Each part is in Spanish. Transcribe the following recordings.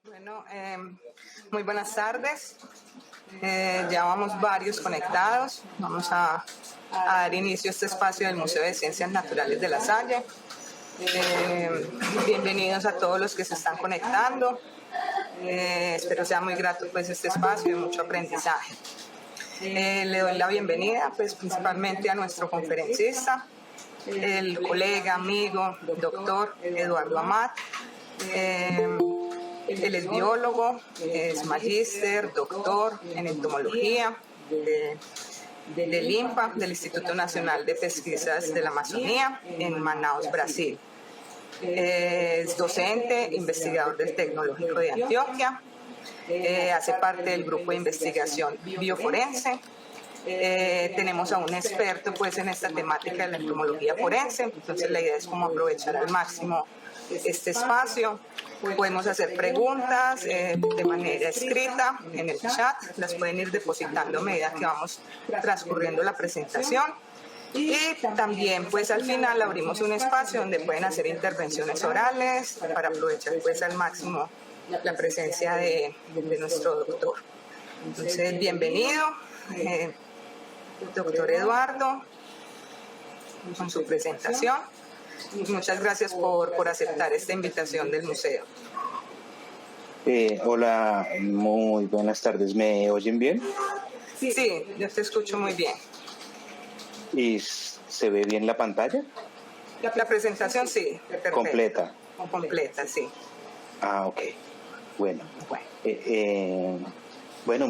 Bueno, muy buenas tardes. Ya vamos varios conectados. Vamos a dar inicio a este espacio del Museo de Ciencias Naturales de La Salle. Bienvenidos a todos los que se están conectando. Espero sea muy grato pues este espacio y mucho aprendizaje. Le doy la bienvenida pues principalmente a nuestro conferencista, el colega, amigo, doctor Eduardo Amat. Él es biólogo, es magíster, doctor en entomología del INPA, del Instituto Nacional de Pesquisas de la Amazonía, en Manaus, Brasil. Es docente, investigador del Tecnológico de Antioquia, hace parte del grupo de investigación bioforense. Tenemos a un experto pues en esta temática de la entomología forense, entonces la idea es como aprovechar al máximo este espacio. Podemos hacer preguntas de manera escrita en el chat, las pueden ir depositando a medida que vamos transcurriendo la presentación. Y también pues al final abrimos un espacio donde pueden hacer intervenciones orales para aprovechar pues al máximo la presencia de nuestro doctor. Entonces, bienvenido, doctor Eduardo, con su presentación. Muchas gracias por aceptar esta invitación del museo. Hola, muy buenas tardes. ¿Me oyen bien? Sí, yo te escucho muy bien. ¿Y se ve bien la pantalla? La presentación sí, perfecto. ¿Completa? Completa, sí. Ah, ok. Bueno. Bueno,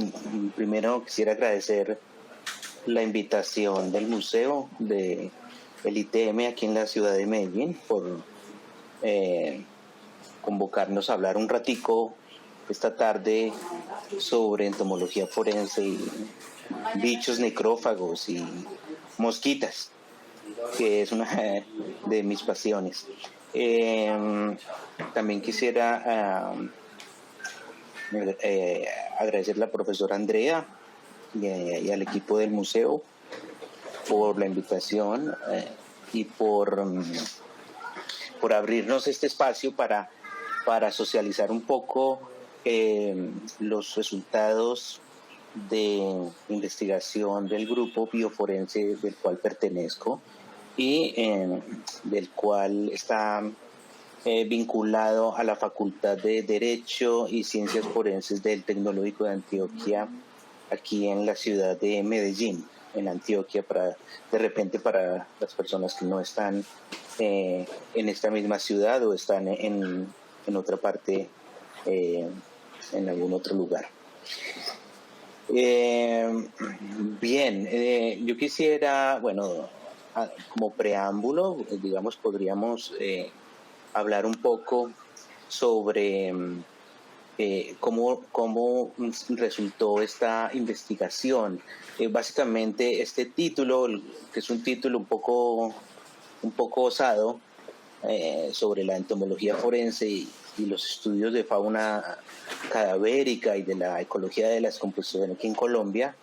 primero quisiera agradecer la invitación del museo de el ITM aquí en la ciudad de Medellín por convocarnos a hablar un ratico esta tarde sobre entomología forense y bichos necrófagos y mosquitas, que es una de mis pasiones. También quisiera agradecer a la profesora Andrea y al equipo del museo por la invitación y por abrirnos este espacio para socializar un poco los resultados de investigación del grupo bioforense del cual pertenezco y del cual está vinculado a la Facultad de Derecho y Ciencias Forenses del Tecnológico de Antioquia, aquí en la ciudad de Medellín, en Antioquia, para las personas que no están en esta misma ciudad o están en otra parte, en algún otro lugar. Yo quisiera, como preámbulo, digamos, podríamos hablar un poco sobre cómo resultó esta investigación. Básicamente este título, que es un título un poco osado, sobre la entomología forense y los estudios de fauna cadavérica y de la ecología de la descomposición aquí en Colombia,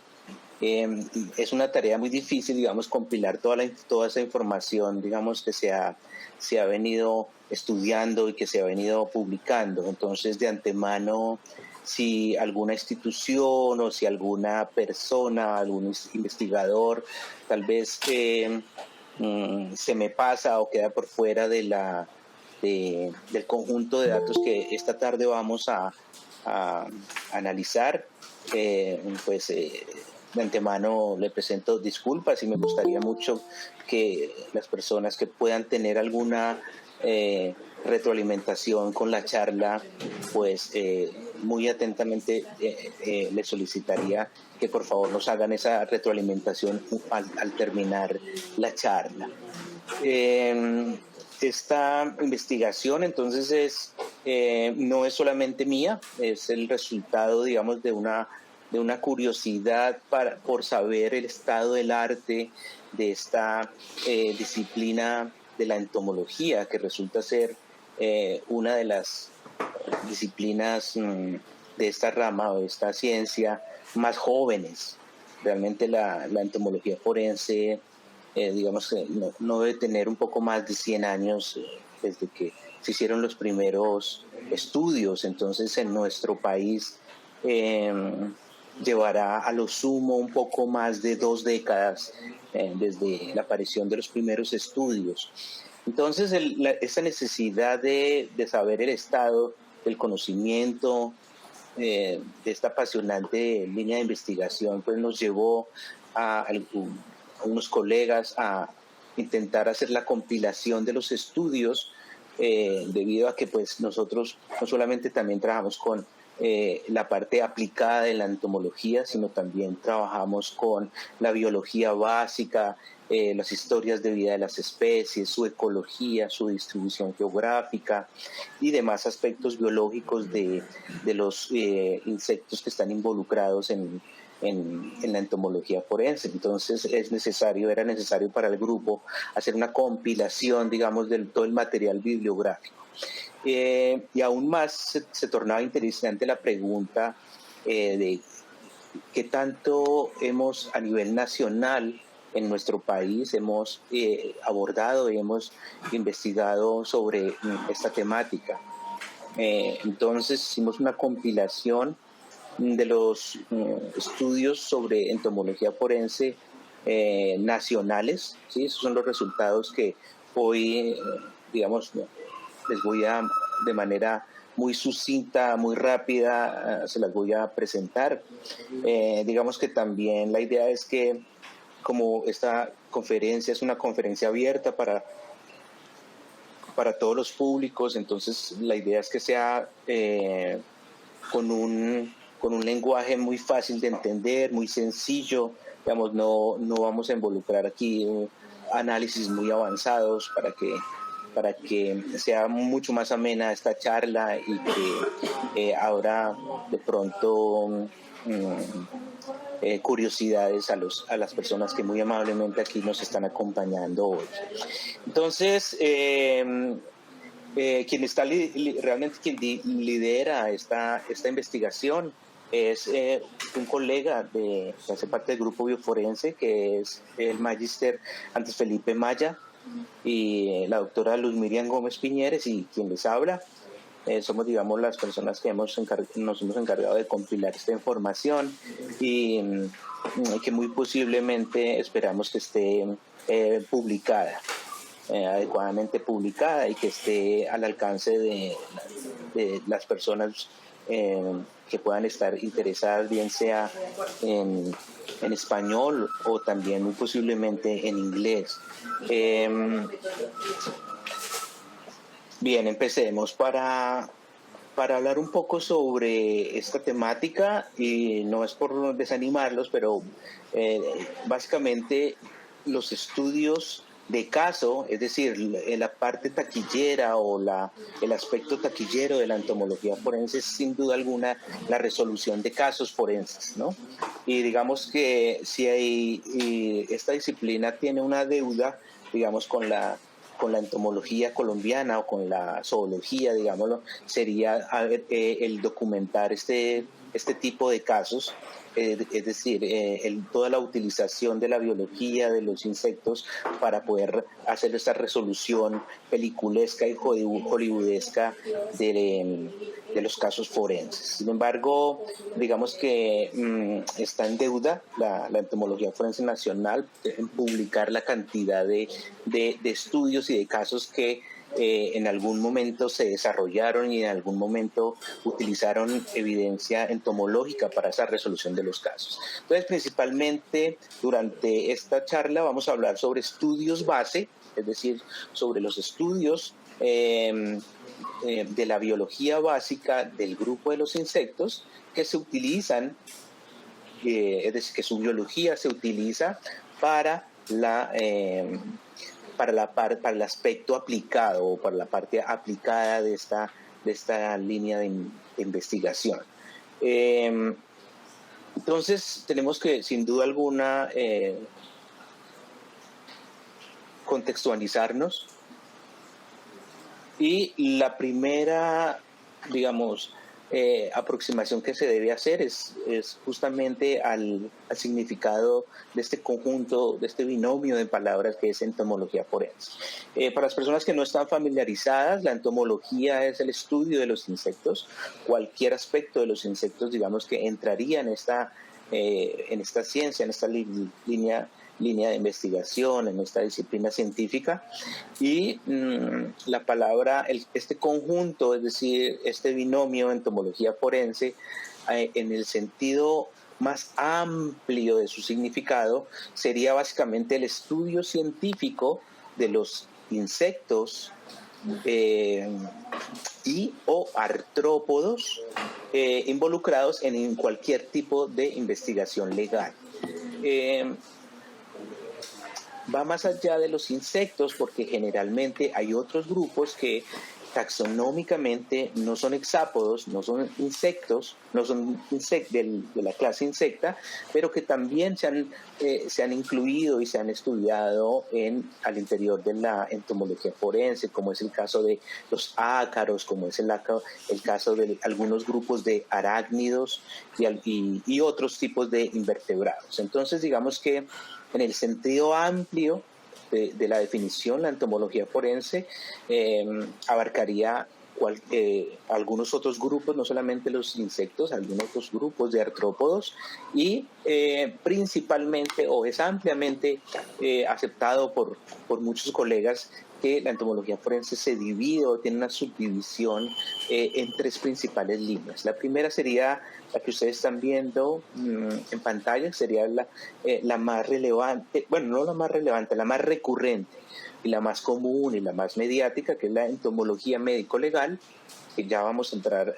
es una tarea muy difícil, digamos, compilar toda esa información, digamos, que se ha venido estudiando y que se ha venido publicando. Entonces, de antemano, si alguna institución o si alguna persona, algún investigador, tal vez se me pasa o queda por fuera del conjunto de datos que esta tarde vamos a analizar, de antemano le presento disculpas y me gustaría mucho que las personas que puedan tener alguna retroalimentación con la charla, pues muy atentamente les solicitaría que por favor nos hagan esa retroalimentación al terminar la charla. Esta investigación entonces no es solamente mía, es el resultado, digamos, de una curiosidad por saber el estado del arte de esta disciplina de la entomología, que resulta ser una de las disciplinas de esta rama o de esta ciencia más jóvenes. Realmente la entomología forense, digamos que no debe tener un poco más de 100 años desde que se hicieron los primeros estudios. Entonces, en nuestro país llevará a lo sumo un poco más de 2 décadas desde la aparición de los primeros estudios. Entonces, esa necesidad de saber el estado del conocimiento de esta apasionante línea de investigación, pues nos llevó a unos colegas a intentar hacer la compilación de los estudios, debido a que pues nosotros no solamente también trabajamos con la parte aplicada de la entomología, sino también trabajamos con la biología básica, las historias de vida de las especies, su ecología, su distribución geográfica y demás aspectos biológicos de los insectos que están involucrados en la entomología forense. Entonces era necesario para el grupo hacer una compilación, digamos, de todo el material bibliográfico. Y aún más se tornaba interesante la pregunta de qué tanto hemos a nivel nacional en nuestro país hemos abordado y hemos investigado sobre esta temática. Entonces hicimos una compilación de los estudios sobre entomología forense nacionales, ¿sí? Esos son los resultados que hoy, digamos, les voy a, de manera muy sucinta, muy rápida, se las voy a presentar. Digamos que también la idea es que, como esta conferencia es una conferencia abierta para todos los públicos, entonces la idea es que sea con un lenguaje muy fácil de entender, muy sencillo. Digamos, no vamos a involucrar aquí análisis muy avanzados para que sea mucho más amena esta charla y que abra de pronto curiosidades a las personas que muy amablemente aquí nos están acompañando hoy. Entonces, quien está realmente quien lidera esta investigación es un colega que hace parte del grupo bioforense, que es el magíster Andrés Felipe Maya, y la doctora Luz Miriam Gómez Piñeres, y quien les habla. Somos, digamos, las personas que nos hemos encargado de compilar esta información y que muy posiblemente esperamos que esté publicada, adecuadamente publicada, y que esté al alcance de las personas que puedan estar interesadas, bien sea en español o también muy posiblemente en inglés. Bien, empecemos para hablar un poco sobre esta temática, y no es por desanimarlos, pero básicamente los estudios de caso, es decir, la parte taquillera o el aspecto taquillero de la entomología forense es sin duda alguna la resolución de casos forenses, ¿no? Y digamos que si esta disciplina tiene una deuda, digamos, con la entomología colombiana o con la zoología, digámoslo, sería el documentar este tipo de casos, es decir, toda la utilización de la biología de los insectos para poder hacer esta resolución peliculesca y hollywoodesca de los casos forenses. Sin embargo, digamos que está en deuda la entomología forense nacional en publicar la cantidad de estudios y de casos que en algún momento se desarrollaron y en algún momento utilizaron evidencia entomológica para esa resolución de los casos. Entonces, principalmente durante esta charla vamos a hablar sobre estudios base, es decir, sobre los estudios de la biología básica del grupo de los insectos que se utilizan, es decir, que su biología se utiliza para el aspecto aplicado o para la parte aplicada de esta línea de investigación. Entonces tenemos que, sin duda alguna, contextualizarnos, y la primera, digamos, aproximación que se debe hacer es justamente al significado de este conjunto, de este binomio de palabras que es entomología forense. Para las personas que no están familiarizadas, la entomología es el estudio de los insectos. Cualquier aspecto de los insectos, digamos, que entraría en esta ciencia, en esta línea de investigación, en esta disciplina científica, y la palabra, este conjunto, es decir, este binomio entomología forense, en el sentido más amplio de su significado, sería básicamente el estudio científico de los insectos y o artrópodos involucrados en cualquier tipo de investigación legal. Va más allá de los insectos porque generalmente hay otros grupos que taxonómicamente no son hexápodos, no son insectos, de la clase insecta, pero que también se han incluido y se han estudiado al interior de la entomología forense, como es el caso de los ácaros, como es el caso de algunos grupos de arácnidos y otros tipos de invertebrados. Entonces, digamos que en el sentido amplio de la definición, la entomología forense abarcaría algunos otros grupos, no solamente los insectos, algunos otros grupos de artrópodos, y principalmente, o es ampliamente aceptado por muchos colegas, que la entomología forense se divide o tiene una subdivisión en tres principales líneas. La primera sería la que ustedes están viendo en pantalla, sería la más relevante, bueno, no la más relevante, la más recurrente y la más común y la más mediática, que es la entomología médico-legal, que ya vamos a entrar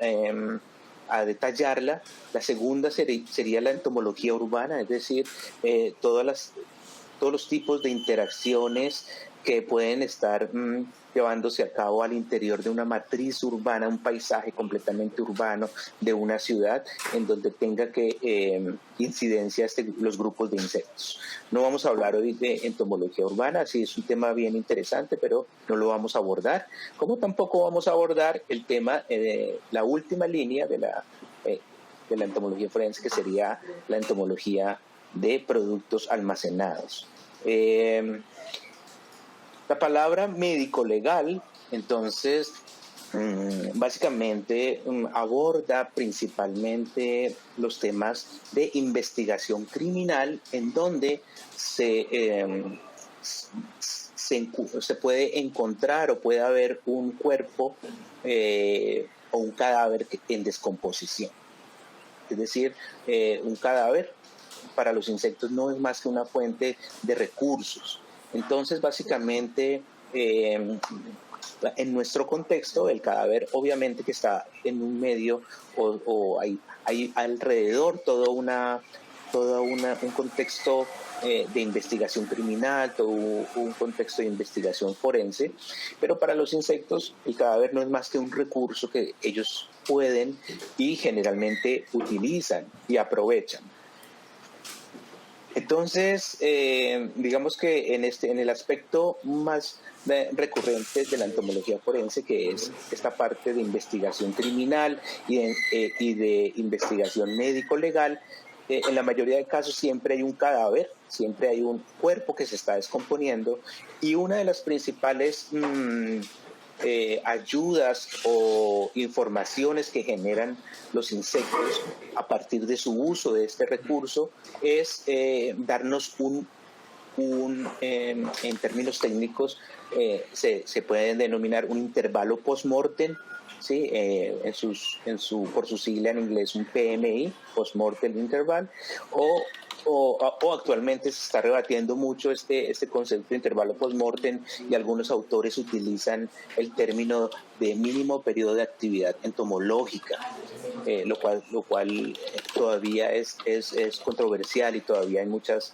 a detallarla. La segunda sería la entomología urbana, es decir, todos los tipos de interacciones que pueden estar llevándose a cabo al interior de una matriz urbana, un paisaje completamente urbano de una ciudad en donde tenga que incidencia los grupos de insectos. No vamos a hablar hoy de entomología urbana, sí es un tema bien interesante, pero no lo vamos a abordar, como tampoco vamos a abordar el tema de la última línea de la entomología forense, que sería la entomología de productos almacenados. La palabra médico-legal, entonces, básicamente aborda principalmente los temas de investigación criminal, en donde se puede encontrar o puede haber un cuerpo o un cadáver en descomposición. Es decir, un cadáver para los insectos no es más que una fuente de recursos. Entonces, básicamente, en nuestro contexto, el cadáver obviamente que está en un medio o hay alrededor todo un contexto de investigación criminal, todo un contexto de investigación forense, pero para los insectos el cadáver no es más que un recurso que ellos pueden y generalmente utilizan y aprovechan. Entonces, digamos que en el aspecto más recurrente de la entomología forense, que es esta parte de investigación criminal y de investigación médico-legal, en la mayoría de casos siempre hay un cadáver, siempre hay un cuerpo que se está descomponiendo, y una de las principales ayudas o informaciones que generan los insectos a partir de su uso de este recurso es darnos en términos técnicos se puede denominar un intervalo post-mortem, ¿sí? Por su sigla en inglés un PMI, post-mortem interval, o actualmente se está rebatiendo mucho este concepto de intervalo post-mortem, y algunos autores utilizan el término de mínimo periodo de actividad entomológica, lo cual todavía es controversial y todavía hay muchas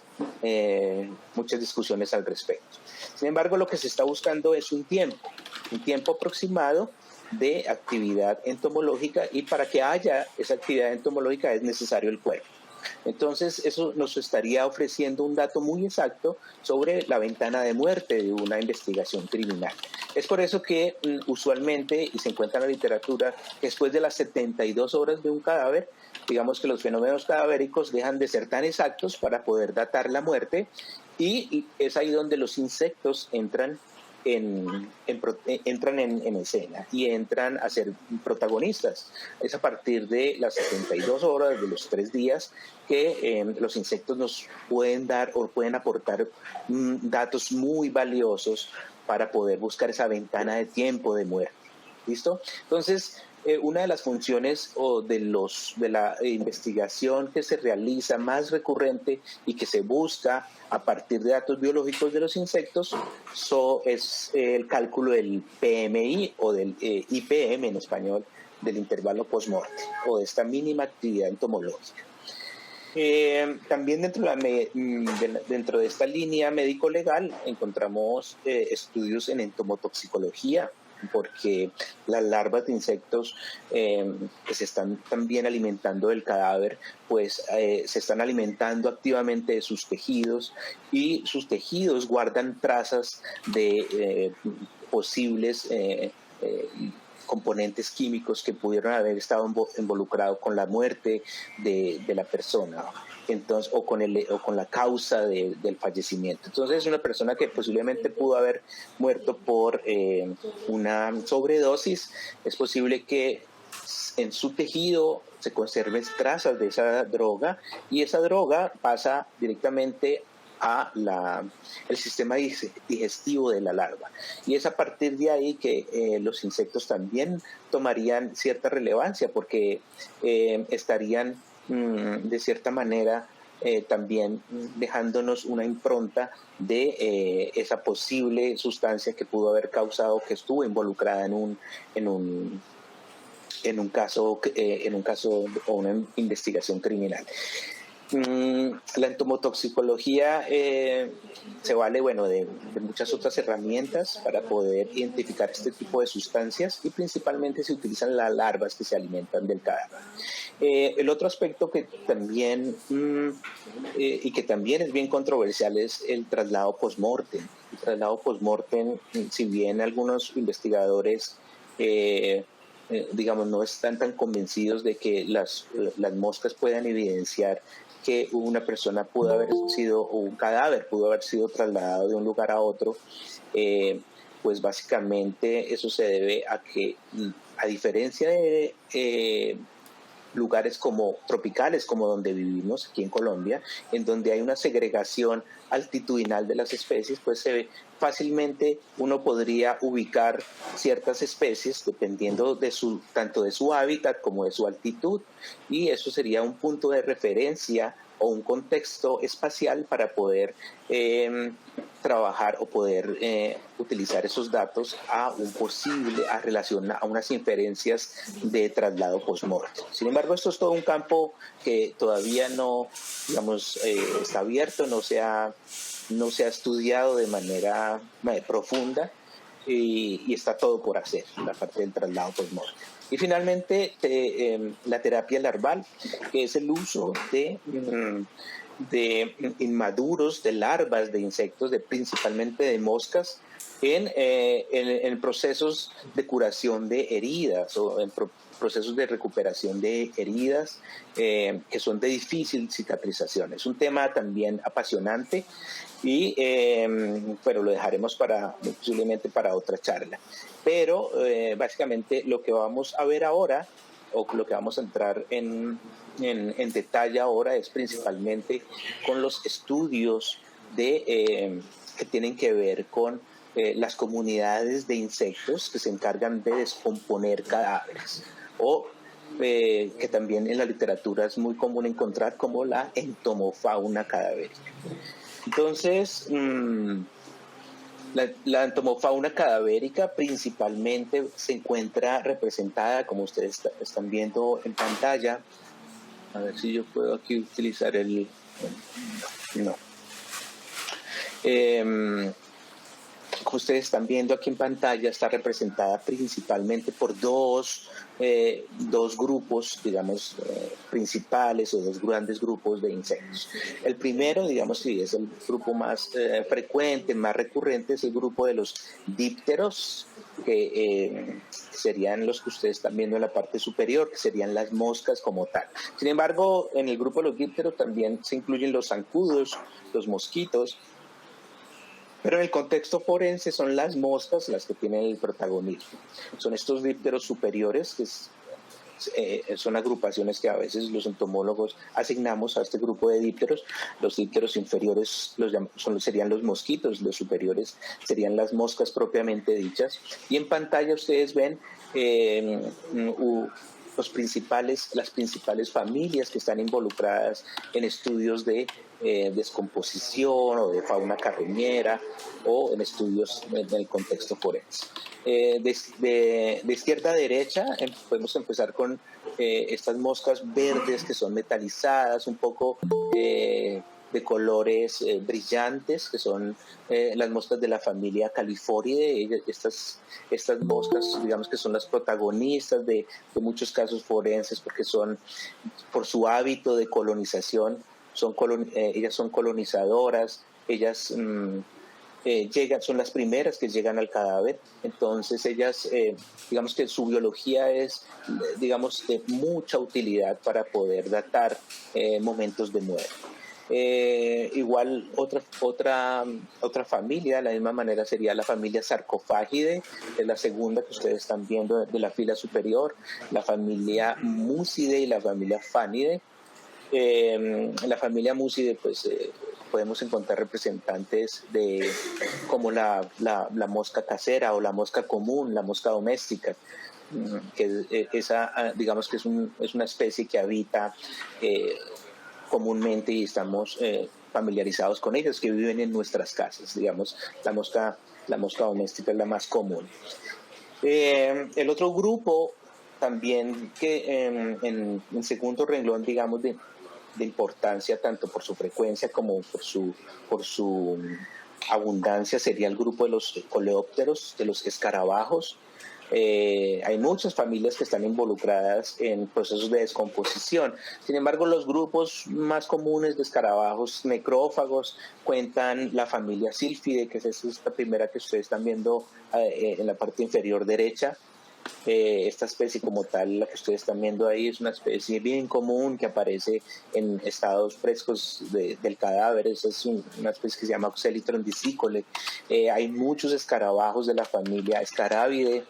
discusiones al respecto. Sin embargo, lo que se está buscando es un tiempo aproximado de actividad entomológica, y para que haya esa actividad entomológica es necesario el cuerpo. Entonces, eso nos estaría ofreciendo un dato muy exacto sobre la ventana de muerte de una investigación criminal. Es por eso que usualmente, y se encuentra en la literatura, después de las 72 horas de un cadáver, digamos que los fenómenos cadavéricos dejan de ser tan exactos para poder datar la muerte, y es ahí donde los insectos entran en escena y entran a ser protagonistas. Es a partir de las 72 horas, de los 3 días, que los insectos nos pueden dar o pueden aportar datos muy valiosos para poder buscar esa ventana de tiempo de muerte. ¿Listo? Entonces, una de las funciones de la investigación que se realiza más recurrente y que se busca a partir de datos biológicos de los insectos es el cálculo del PMI o del IPM en español, del intervalo postmorte o de esta mínima actividad entomológica. También dentro de esta línea médico-legal encontramos estudios en entomotoxicología, porque las larvas de insectos que se están también alimentando del cadáver, pues se están alimentando activamente de sus tejidos, y sus tejidos guardan trazas de posibles componentes químicos que pudieron haber estado involucrados con la muerte de la persona. Entonces, o con la causa del fallecimiento. Entonces, es una persona que posiblemente pudo haber muerto por una sobredosis. Es posible que en su tejido se conserven trazas de esa droga, y esa droga pasa directamente el sistema digestivo de la larva, y es a partir de ahí que los insectos también tomarían cierta relevancia, porque estarían de cierta manera también dejándonos una impronta de esa posible sustancia que pudo haber causado, que estuvo involucrada en un caso o una investigación criminal. La entomotoxicología se vale de muchas otras herramientas para poder identificar este tipo de sustancias, y principalmente se utilizan las larvas que se alimentan del cadáver. El otro aspecto que también es bien controversial es el traslado post-mortem. El traslado post-mortem, si bien algunos investigadores no están tan convencidos de que las moscas puedan evidenciar que una persona pudo haber sido, o un cadáver pudo haber sido trasladado de un lugar a otro, pues básicamente eso se debe a que, a diferencia de lugares como tropicales, como donde vivimos aquí en Colombia, en donde hay una segregación altitudinal de las especies, pues fácilmente uno podría ubicar ciertas especies dependiendo tanto de su hábitat como de su altitud, y eso sería un punto de referencia o un contexto espacial para poder trabajar o poder utilizar esos datos a unas inferencias de traslado post-mortem. Sin embargo, esto es todo un campo que todavía no, está abierto, no se ha estudiado de manera profunda, y está todo por hacer, la parte del traslado post-mortem. Y finalmente, la terapia larval, que es el uso de inmaduros, de larvas de insectos, principalmente de moscas, en procesos de curación de heridas o en procesos de recuperación de heridas que son de difícil cicatrización. Es un tema también apasionante, pero lo dejaremos posiblemente para otra charla. Pero básicamente lo que vamos a ver ahora, o lo que vamos a entrar en detalle ahora, es principalmente con los estudios que tienen que ver con las comunidades de insectos que se encargan de descomponer cadáveres, o que también en la literatura es muy común encontrar como la entomofauna cadavérica. Entonces, la entomofauna cadavérica principalmente se encuentra representada, como ustedes están viendo en pantalla. A ver si yo puedo aquí utilizar no. Como ustedes están viendo aquí en pantalla, está representada principalmente por dos grupos, principales o dos grandes grupos de insectos. El primero, digamos que es el grupo más frecuente, más recurrente, es el grupo de los dípteros, que serían los que ustedes están viendo en la parte superior, que serían las moscas como tal. Sin embargo, en el grupo de los dípteros también se incluyen los zancudos, los mosquitos, pero en el contexto forense son las moscas las que tienen el protagonismo. Son estos dípteros superiores, que son agrupaciones que a veces los entomólogos asignamos a este grupo de dípteros. Los dípteros inferiores serían los mosquitos, los superiores serían las moscas propiamente dichas. Y en pantalla ustedes ven las principales familias que están involucradas en estudios de descomposición o de fauna carroñera o en estudios en el contexto forense. De izquierda a derecha podemos empezar con estas moscas verdes que son metalizadas, un poco de colores brillantes, que son las moscas de la familia Califoridae. Estas moscas, digamos que son las protagonistas de muchos casos forenses, porque son, por su hábito de colonización, ellas son colonizadoras, ellas son las primeras que llegan al cadáver. Entonces ellas, digamos que su biología es, digamos, de mucha utilidad para poder datar momentos de muerte. Igual otra familia, de la misma manera, sería la familia Sarcophagidae, es la segunda que ustedes están viendo de la fila superior, la familia Musidae y la familia Phanidae. En la familia Musidae, pues podemos encontrar representantes de como la mosca casera o la mosca común, la mosca doméstica, que digamos que es una especie que habita comúnmente y estamos familiarizados con ellos, que viven en nuestras casas. Digamos, la mosca doméstica es la más común. El otro grupo también que en segundo renglón, digamos, de importancia, tanto por su frecuencia como por su abundancia, sería el grupo de los coleópteros, de los escarabajos. Hay muchas familias que están involucradas en procesos de descomposición. Sin embargo, los grupos más comunes de escarabajos necrófagos cuentan la familia Sylphidae, que es esta primera que ustedes están viendo en la parte inferior derecha. Esta especie como tal, la que ustedes están viendo ahí, es una especie bien común que aparece en estados frescos del cadáver. Esa es una especie que se llama Oxelytron disicole. Hay muchos escarabajos de la familia Scarabidae,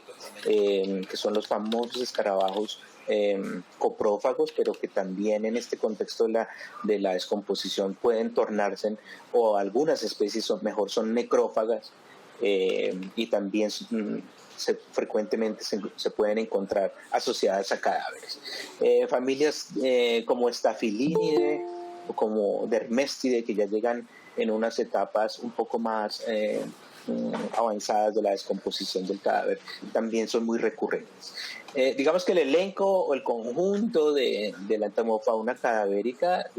que son los famosos escarabajos coprófagos, pero que también en este contexto de la descomposición pueden tornarse, o algunas especies son necrófagas, y también frecuentemente se pueden encontrar asociadas a cadáveres. Familias como Staphylinidae o como Dermestidae, que ya llegan en unas etapas un poco más avanzadas de la descomposición del cadáver, también son muy recurrentes. Digamos que el elenco o el conjunto de la entomofauna cadavérica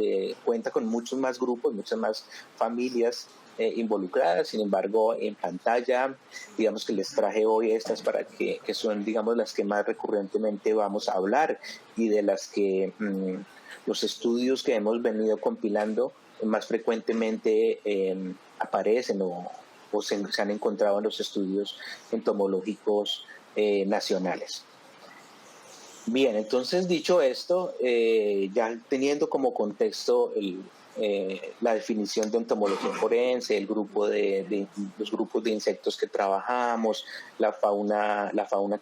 cuenta con muchos más grupos, muchas más familias involucradas. Sin embargo, en pantalla, digamos que les traje hoy estas para que son, digamos, las que más recurrentemente vamos a hablar y de las que los estudios que hemos venido compilando más frecuentemente aparecen o se han encontrado en los estudios entomológicos nacionales. Bien, entonces dicho esto, ya teniendo como contexto la definición de entomología forense, los grupos de insectos que trabajamos, la fauna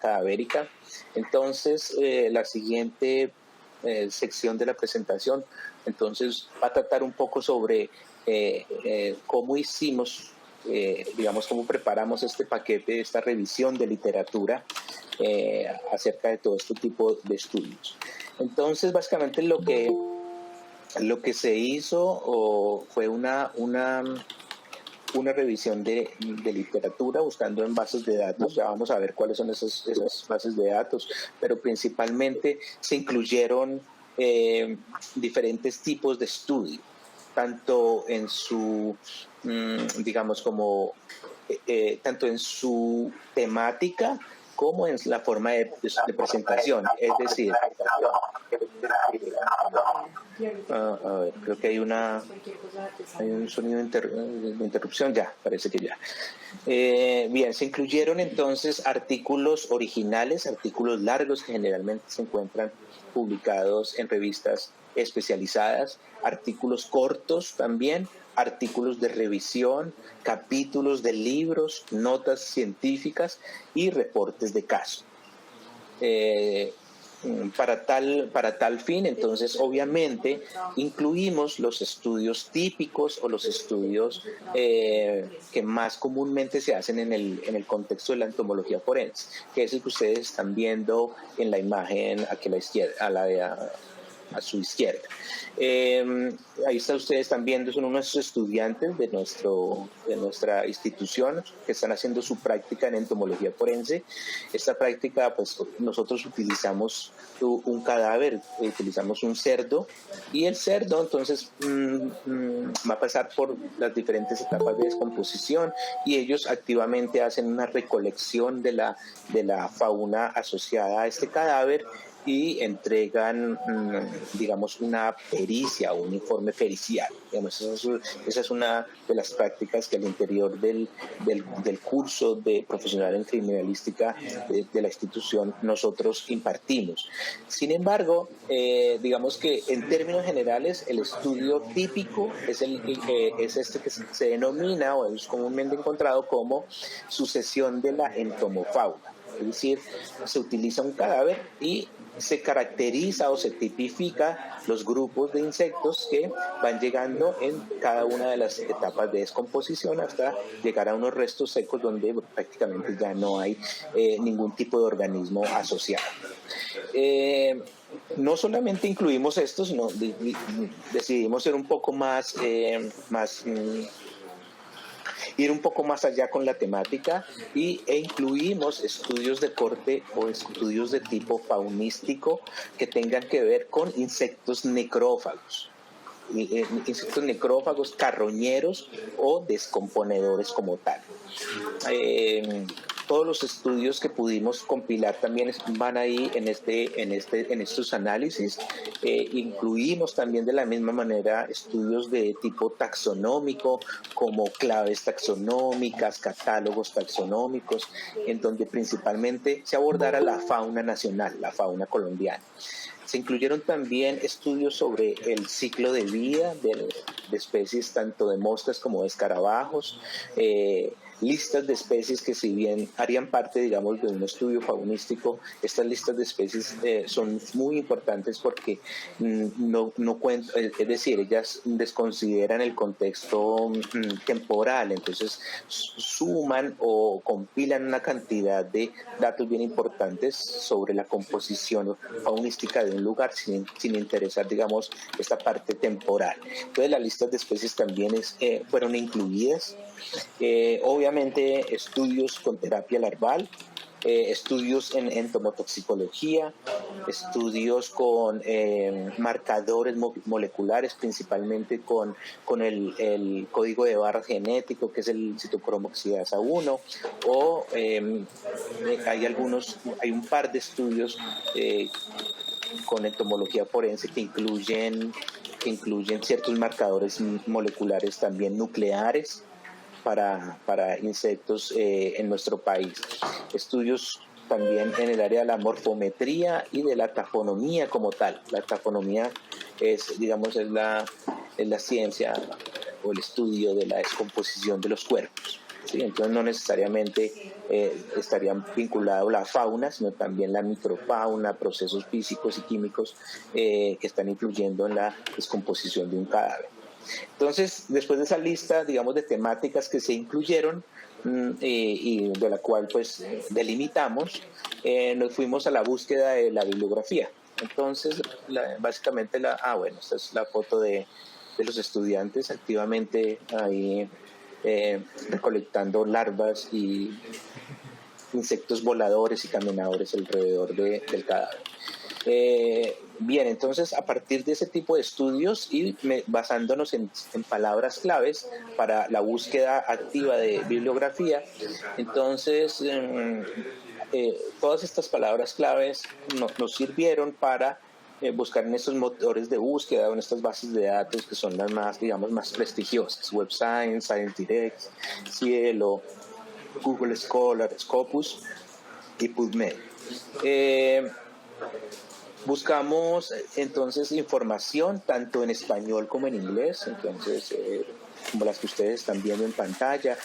cadavérica, entonces la siguiente sección de la presentación entonces va a tratar un poco sobre cómo hicimos, digamos, cómo preparamos este paquete, esta revisión de literatura acerca de todo este tipo de estudios. Entonces, básicamente lo que se hizo fue una revisión de literatura buscando en bases de datos. Ya vamos a ver cuáles son esas bases de datos, pero principalmente se incluyeron diferentes tipos de estudio, tanto en su, digamos, como tanto en su temática como en la forma de presentación. Es decir, A ver, creo que hay un sonido de interrupción, ya, parece que ya. Bien, se incluyeron entonces artículos originales, artículos largos que generalmente se encuentran publicados en revistas especializadas, artículos cortos también, artículos de revisión, capítulos de libros, notas científicas y reportes de caso. Para tal fin, entonces, obviamente, incluimos los estudios típicos o los estudios que más comúnmente se hacen en el contexto de la entomología forense, que es el que ustedes están viendo en la imagen aquí a la izquierda, a su izquierda. Ahí ustedes están viendo, son unos estudiantes de nuestra institución que están haciendo su práctica en entomología forense. Esta práctica, pues nosotros utilizamos un cadáver, utilizamos un cerdo, y el cerdo entonces va a pasar por las diferentes etapas de descomposición, y ellos activamente hacen una recolección de la fauna asociada a este cadáver y entregan, digamos, una pericia o un informe pericial. Digamos, esa es una de las prácticas que al interior del curso de profesional en criminalística de la institución nosotros impartimos. Sin embargo, digamos que en términos generales el estudio típico es este que se denomina o es comúnmente encontrado como sucesión de la entomofauna. Es decir, se utiliza un cadáver y se caracteriza o se tipifica los grupos de insectos que van llegando en cada una de las etapas de descomposición hasta llegar a unos restos secos donde prácticamente ya no hay ningún tipo de organismo asociado. No solamente incluimos esto, sino decidimos ser un poco ir un poco más allá con la temática e incluimos estudios de corte o estudios de tipo faunístico que tengan que ver con insectos necrófagos. Insectos necrófagos, carroñeros o descomponedores como tal. Todos los estudios que pudimos compilar también van ahí en estos análisis. Incluimos también de la misma manera estudios de tipo taxonómico, como claves taxonómicas, catálogos taxonómicos, en donde principalmente se abordara la fauna nacional, la fauna colombiana. Se incluyeron también estudios sobre el ciclo de vida de especies tanto de moscas como de escarabajos, listas de especies que si bien harían parte, digamos, de un estudio faunístico, estas listas de especies son muy importantes porque no cuentan, es decir, ellas desconsideran el contexto temporal, entonces suman o compilan una cantidad de datos bien importantes sobre la composición faunística de un lugar sin interesar, digamos, esta parte temporal. Entonces las listas de especies también fueron incluidas. Obviamente estudios con terapia larval, estudios en entomotoxicología, estudios con marcadores moleculares, principalmente con el código de barras genético, que es el citocromoxidasa 1, o hay un par de estudios con entomología forense que incluyen ciertos marcadores moleculares también nucleares para insectos en nuestro país. Estudios también en el área de la morfometría y de la tafonomía como tal. La tafonomía es la ciencia o el estudio de la descomposición de los cuerpos. ¿Sí? Entonces no necesariamente estarían vinculados la fauna, sino también la microfauna, procesos físicos y químicos que están influyendo en la descomposición de un cadáver. Entonces, después de esa lista, digamos, de temáticas que se incluyeron y de la cual pues delimitamos, nos fuimos a la búsqueda de la bibliografía. Entonces, básicamente, esta es la foto de los estudiantes activamente ahí recolectando larvas y insectos voladores y caminadores alrededor del cadáver. Bien, entonces a partir de ese tipo de estudios y basándonos en palabras claves para la búsqueda activa de bibliografía, entonces todas estas palabras claves nos sirvieron para buscar en estos motores de búsqueda o en estas bases de datos que son las más, digamos, más prestigiosas, Web Science, ScienceDirect, Cielo, Google Scholar, Scopus y PubMed. Buscamos entonces información tanto en español como en inglés, entonces como las que ustedes están viendo en pantalla,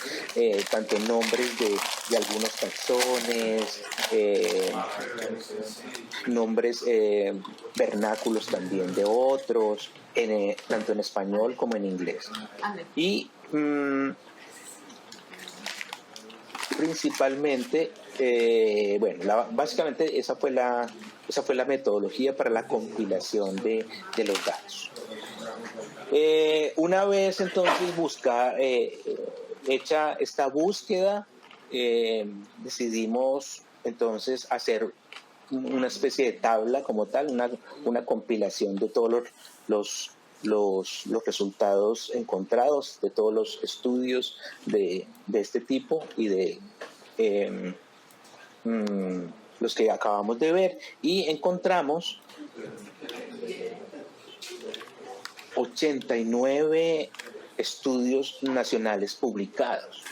tanto nombres de algunos taxones, nombres vernáculos también de otros, tanto en español como en inglés. Y principalmente, básicamente esa fue la metodología para la compilación de los datos. Una vez entonces hecha esta búsqueda, decidimos entonces hacer una especie de tabla como tal, una compilación de todos los resultados encontrados, de todos los estudios de este tipo y de los que acabamos de ver, y encontramos 89 estudios nacionales publicados.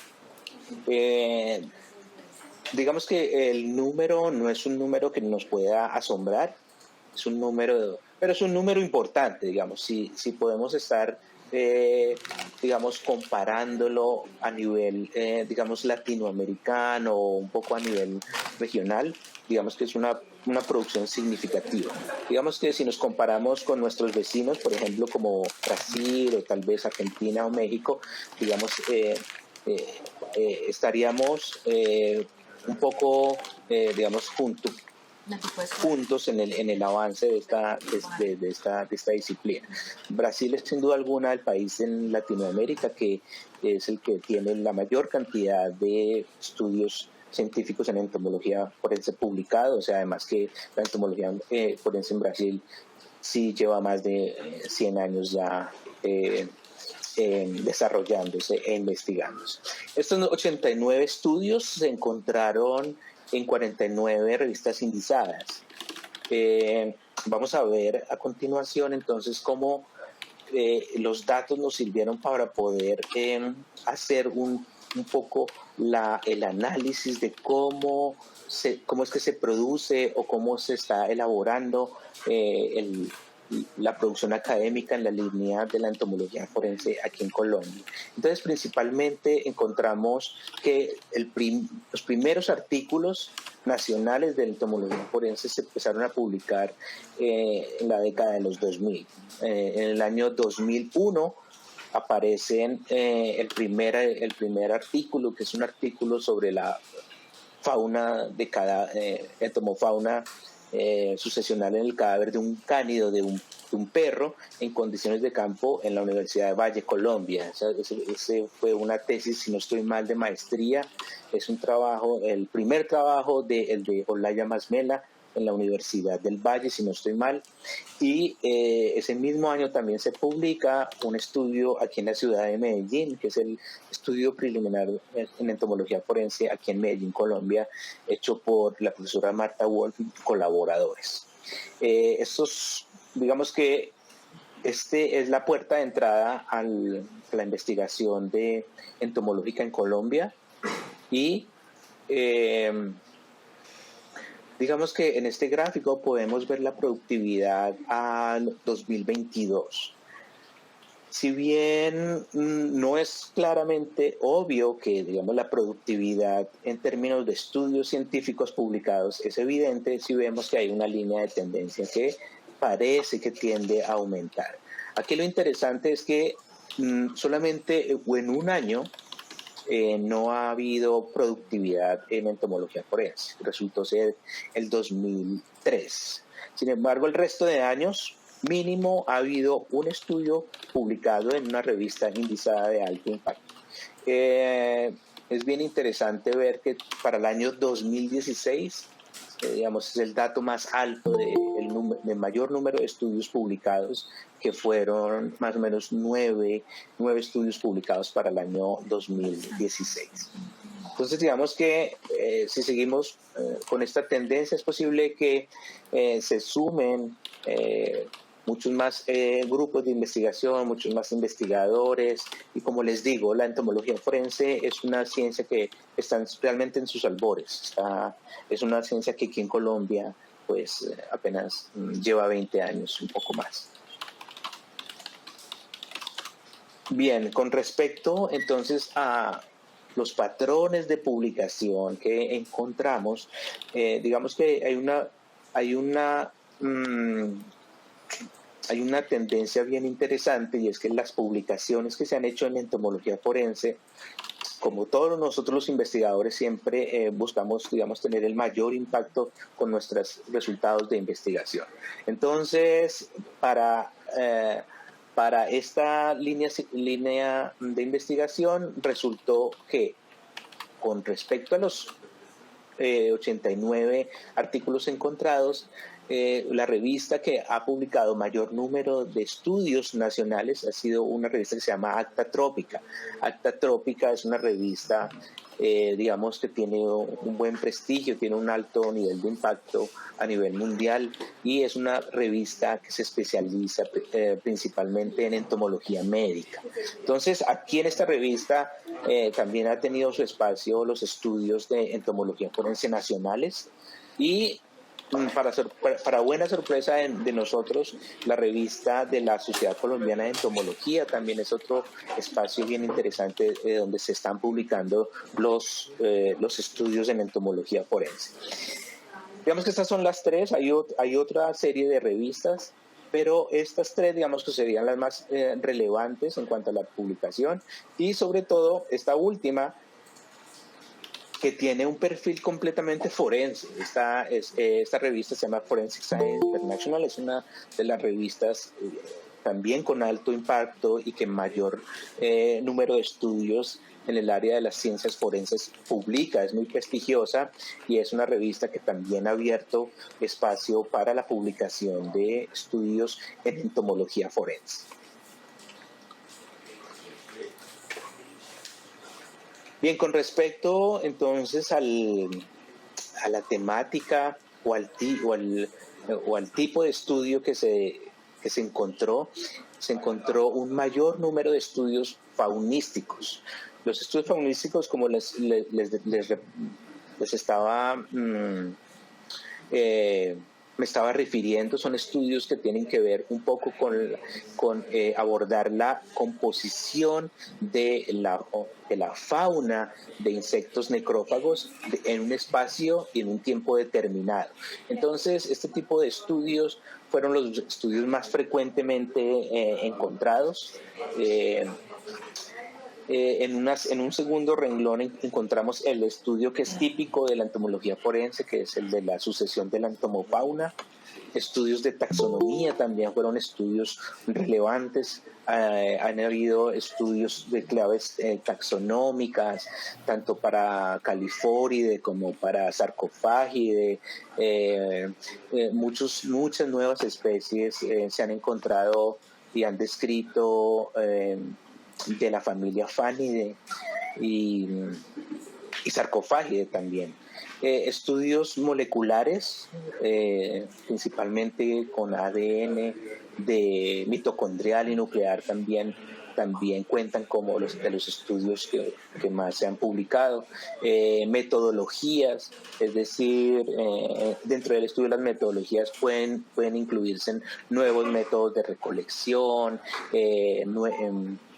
Digamos que el número no es un número que nos pueda asombrar, es un número, pero es un número importante, digamos, si podemos estar, digamos, comparándolo a nivel, digamos, latinoamericano o un poco a nivel regional, digamos que es una producción significativa. Digamos que si nos comparamos con nuestros vecinos, por ejemplo, como Brasil o tal vez Argentina o México, digamos, estaríamos un poco, digamos, juntos en el avance de esta disciplina. Brasil es sin duda alguna el país en Latinoamérica que es el que tiene la mayor cantidad de estudios científicos en entomología forense publicados, además que la entomología forense en Brasil sí lleva más de 100 años ya desarrollándose e investigándose. Estos 89 estudios se encontraron en 49 revistas indizadas. Vamos a ver a continuación entonces cómo los datos nos sirvieron para poder hacer un poco el análisis de cómo es que se produce o cómo se está elaborando la producción académica en la línea de la entomología forense aquí en Colombia. Entonces, principalmente encontramos que los primeros artículos nacionales de entomología forense se empezaron a publicar en la década de los 2000. En el año 2001 aparecen el primer artículo, que es un artículo sobre la fauna de cada entomofauna sucesional en el cadáver de un cánido, de un perro en condiciones de campo en la Universidad de Valle, Colombia. Ese fue una tesis, si no estoy mal, de maestría. Es un trabajo, el primer trabajo el de Olaya Masmela en la Universidad del Valle, si no estoy mal. Y ese mismo año también se publica un estudio aquí en la ciudad de Medellín, que es el estudio preliminar en entomología forense aquí en Medellín, Colombia, hecho por la profesora Marta Wolf y colaboradores. Digamos que este es la puerta de entrada a la investigación entomológica en Colombia y digamos que en este gráfico podemos ver la productividad al 2022. Si bien no es claramente obvio que, digamos, la productividad en términos de estudios científicos publicados es evidente, si vemos que hay una línea de tendencia que parece que tiende a aumentar. Aquí lo interesante es que solamente en un año no ha habido productividad en entomología forense. Resultó ser el 2003. Sin embargo, el resto de años, mínimo, ha habido un estudio publicado en una revista indizada de alto impacto. Es bien interesante ver que para el año 2016, digamos, es el dato más alto de mayor número de estudios publicados, que fueron más o menos nueve estudios publicados para el año 2016. Entonces, digamos que si seguimos con esta tendencia, es posible que se sumen muchos más grupos de investigación, muchos más investigadores, y como les digo, la entomología forense es una ciencia que está realmente en sus albores. Es una ciencia que aquí en Colombia pues apenas lleva 20 años, un poco más. Bien, con respecto entonces a los patrones de publicación que encontramos, digamos que hay una tendencia bien interesante, y es que las publicaciones que se han hecho en entomología forense, como todos nosotros los investigadores, siempre buscamos, digamos, tener el mayor impacto con nuestros resultados de investigación. Entonces, para esta línea de investigación, resultó que con respecto a los 89 artículos encontrados, la revista que ha publicado mayor número de estudios nacionales ha sido una revista que se llama Acta Trópica. Acta Trópica es una revista, digamos, que tiene un buen prestigio, tiene un alto nivel de impacto a nivel mundial, y es una revista que se especializa principalmente en entomología médica. Entonces, aquí en esta revista también ha tenido su espacio los estudios de entomología forense nacionales, y para buena sorpresa de nosotros, la revista de la Sociedad Colombiana de Entomología también es otro espacio bien interesante donde se están publicando los estudios en entomología forense. Digamos que estas son las tres. Hay otra serie de revistas, pero estas tres, digamos que serían las más relevantes en cuanto a la publicación, y sobre todo esta última, que tiene un perfil completamente forense. Esta revista se llama Forensic Science International, es una de las revistas también con alto impacto y que mayor número de estudios en el área de las ciencias forenses publica. Es muy prestigiosa, y es una revista que también ha abierto espacio para la publicación de estudios en entomología forense. Bien, con respecto entonces a la temática o al tipo de estudio que se encontró un mayor número de estudios faunísticos. Los estudios faunísticos, como les estaba me estaba refiriendo, son estudios que tienen que ver un poco con abordar la composición de la fauna de insectos necrófagos en un espacio y en un tiempo determinado. Entonces, este tipo de estudios fueron los estudios más frecuentemente encontrados. En un segundo renglón encontramos el estudio que es típico de la entomología forense, que es el de la sucesión de la entomofauna. Estudios de taxonomía también fueron estudios relevantes. Han habido estudios de claves taxonómicas, tanto para Califóride como para Sarcofagide. Muchas nuevas especies se han encontrado y han descrito de la familia Fanidae y Sarcofagide también. Estudios moleculares, principalmente con ADN de mitocondrial y nuclear, también cuentan como de los estudios que más se han publicado. Metodologías, es decir, dentro del estudio de las metodologías pueden incluirse nuevos métodos de recolección,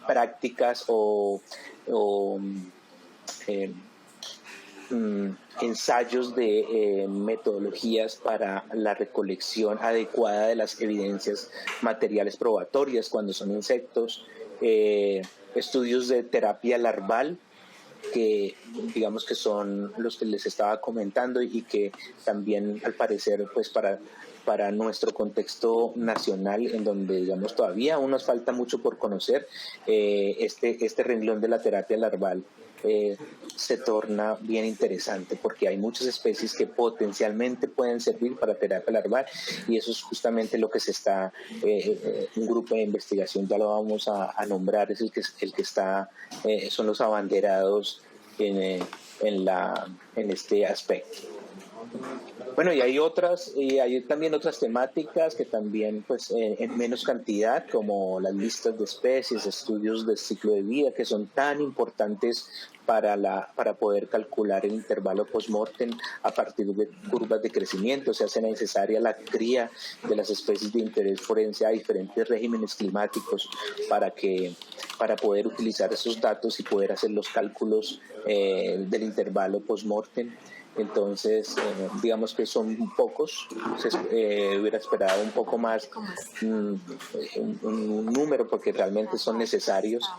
prácticas o ensayos de metodologías para la recolección adecuada de las evidencias materiales probatorias cuando son insectos, estudios de terapia larval, que digamos que son los que les estaba comentando, y que también al parecer pues para nuestro contexto nacional, en donde digamos todavía aún nos falta mucho por conocer, este renglón de la terapia larval se torna bien interesante, porque hay muchas especies que potencialmente pueden servir para terapia larval, y eso es justamente lo que se está, un grupo de investigación, ya lo vamos a nombrar, es el que está, son los abanderados en este aspecto. Bueno, y hay también otras temáticas que también, pues, en menos cantidad, como las listas de especies, estudios del ciclo de vida, que son tan importantes para poder calcular el intervalo post-mortem a partir de curvas de crecimiento. Se hace necesaria la cría de las especies de interés forense a diferentes regímenes climáticos para poder utilizar esos datos y poder hacer los cálculos del intervalo post-mortem. Entonces, digamos que son pocos, hubiera esperado un poco más, un número, porque realmente son necesarios.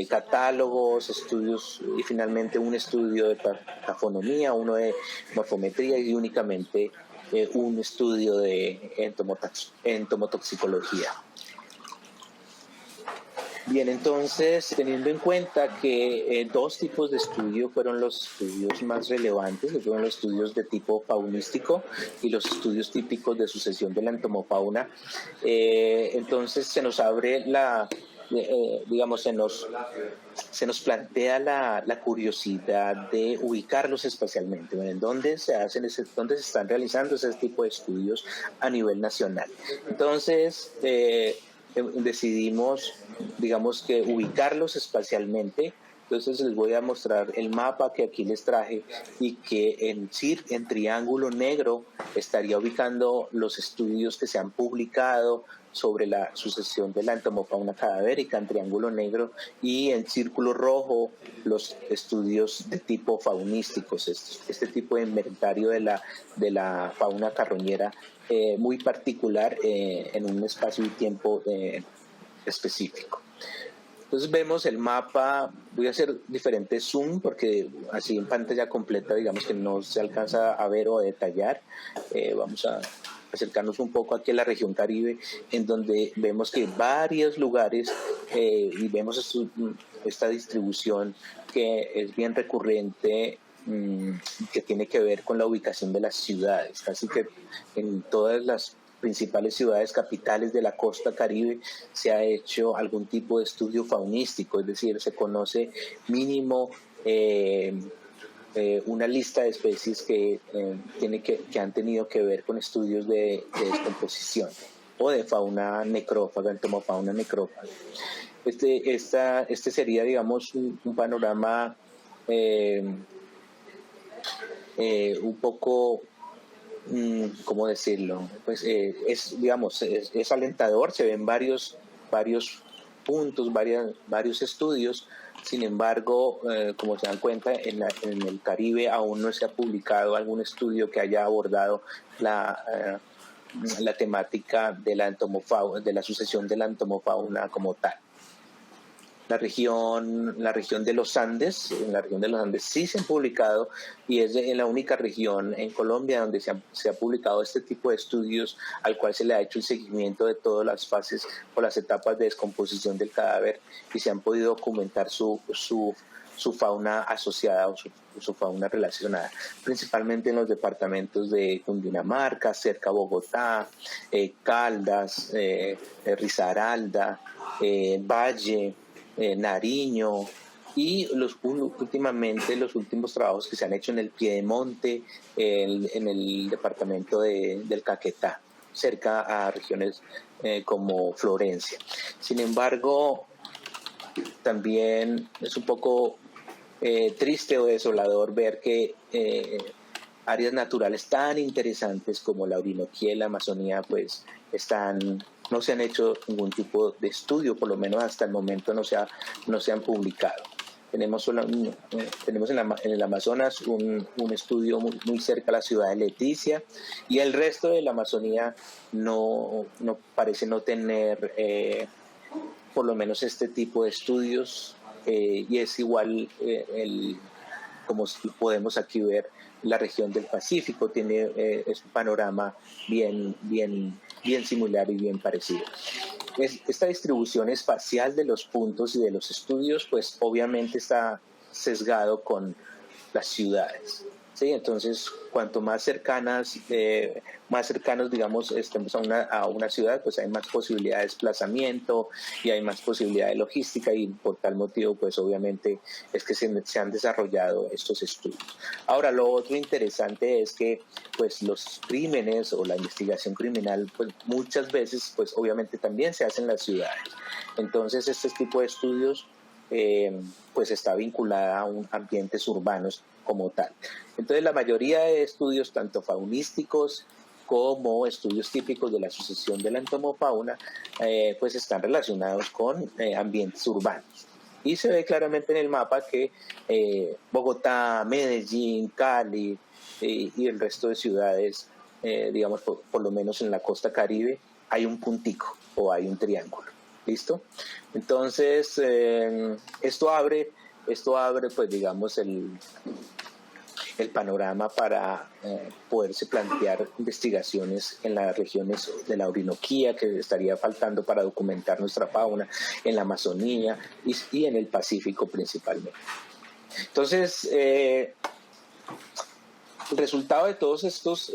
Catálogos, estudios y finalmente un estudio de tafonomía, uno de morfometría y únicamente un estudio de entomotoxicología. Bien, entonces, teniendo en cuenta que dos tipos de estudio fueron los estudios más relevantes, que fueron los estudios de tipo faunístico y los estudios típicos de sucesión de la entomofauna, entonces se nos abre se nos plantea la curiosidad de ubicarlos espacialmente, en dónde dónde se están realizando ese tipo de estudios a nivel nacional. Entonces, decidimos, digamos, que ubicarlos espacialmente. Entonces les voy a mostrar el mapa que aquí les traje y que en triángulo negro estaría ubicando los estudios que se han publicado sobre la sucesión de la entomofauna cadavérica en triángulo negro, y en círculo rojo los estudios de tipo faunísticos, este tipo de inventario de la fauna carroñera muy particular en un espacio y tiempo específico. Entonces vemos el mapa, voy a hacer diferente zoom porque así en pantalla completa digamos que no se alcanza a ver o a detallar. Vamos a acercarnos un poco aquí a la región Caribe, en donde vemos que varios lugares y vemos esta distribución que es bien recurrente, que tiene que ver con la ubicación de las ciudades. Casi que en todas las principales ciudades capitales de la costa Caribe se ha hecho algún tipo de estudio faunístico, es decir, se conoce mínimo una lista de especies que han tenido que ver con estudios de descomposición o de fauna necrófaga, entomofauna necrófaga. Este sería, digamos, un panorama un poco, ¿cómo decirlo? Pues es alentador, se ven varios puntos, varios estudios. Sin embargo, como se dan cuenta, en el Caribe aún no se ha publicado algún estudio que haya abordado la temática de la sucesión de la entomofauna como tal. La región de los Andes, en la región de los Andes sí se han publicado, y es la única región en Colombia donde se ha publicado este tipo de estudios, al cual se le ha hecho el seguimiento de todas las fases o las etapas de descomposición del cadáver, y se han podido documentar su fauna asociada o su fauna relacionada, principalmente en los departamentos de Cundinamarca, cerca a Bogotá, Caldas, Risaralda, Valle, Nariño, y últimamente los últimos trabajos que se han hecho en el Piedemonte, en el departamento del Caquetá, cerca a regiones como Florencia. Sin embargo, también es un poco triste o desolador ver que áreas naturales tan interesantes como la Orinoquía y la Amazonía pues no se han hecho ningún tipo de estudio, por lo menos hasta el momento no se han publicado. Tenemos en el Amazonas un estudio muy cerca a la ciudad de Leticia, y el resto de la Amazonía no parece no tener por lo menos este tipo de estudios, y es igual como podemos aquí ver, la región del Pacífico tiene es un panorama bien similar y bien parecido. Esta distribución espacial de los puntos y de los estudios, pues obviamente está sesgado con las ciudades. ¿sí? Entonces, cuanto más cercanos, digamos, estemos a una ciudad, pues hay más posibilidad de desplazamiento y hay más posibilidad de logística, y por tal motivo, pues obviamente es que se han desarrollado estos estudios. Ahora, lo otro interesante es que pues los crímenes o la investigación criminal, pues muchas veces, pues obviamente también se hace en las ciudades. Entonces, este tipo de estudios pues está vinculada a ambientes urbanos como tal. Entonces, la mayoría de estudios, tanto faunísticos como estudios típicos de la Asociación de la Entomofauna, pues están relacionados con ambientes urbanos. Y se ve claramente en el mapa que Bogotá, Medellín, Cali y el resto de ciudades, digamos, por lo menos en la costa Caribe, hay un puntico o hay un triángulo. ¿Listo? Entonces, esto abre, pues, digamos, el panorama para poderse plantear investigaciones en las regiones de la Orinoquía, que estaría faltando para documentar nuestra fauna, en la Amazonía y en el Pacífico principalmente. Entonces, el resultado de todos estos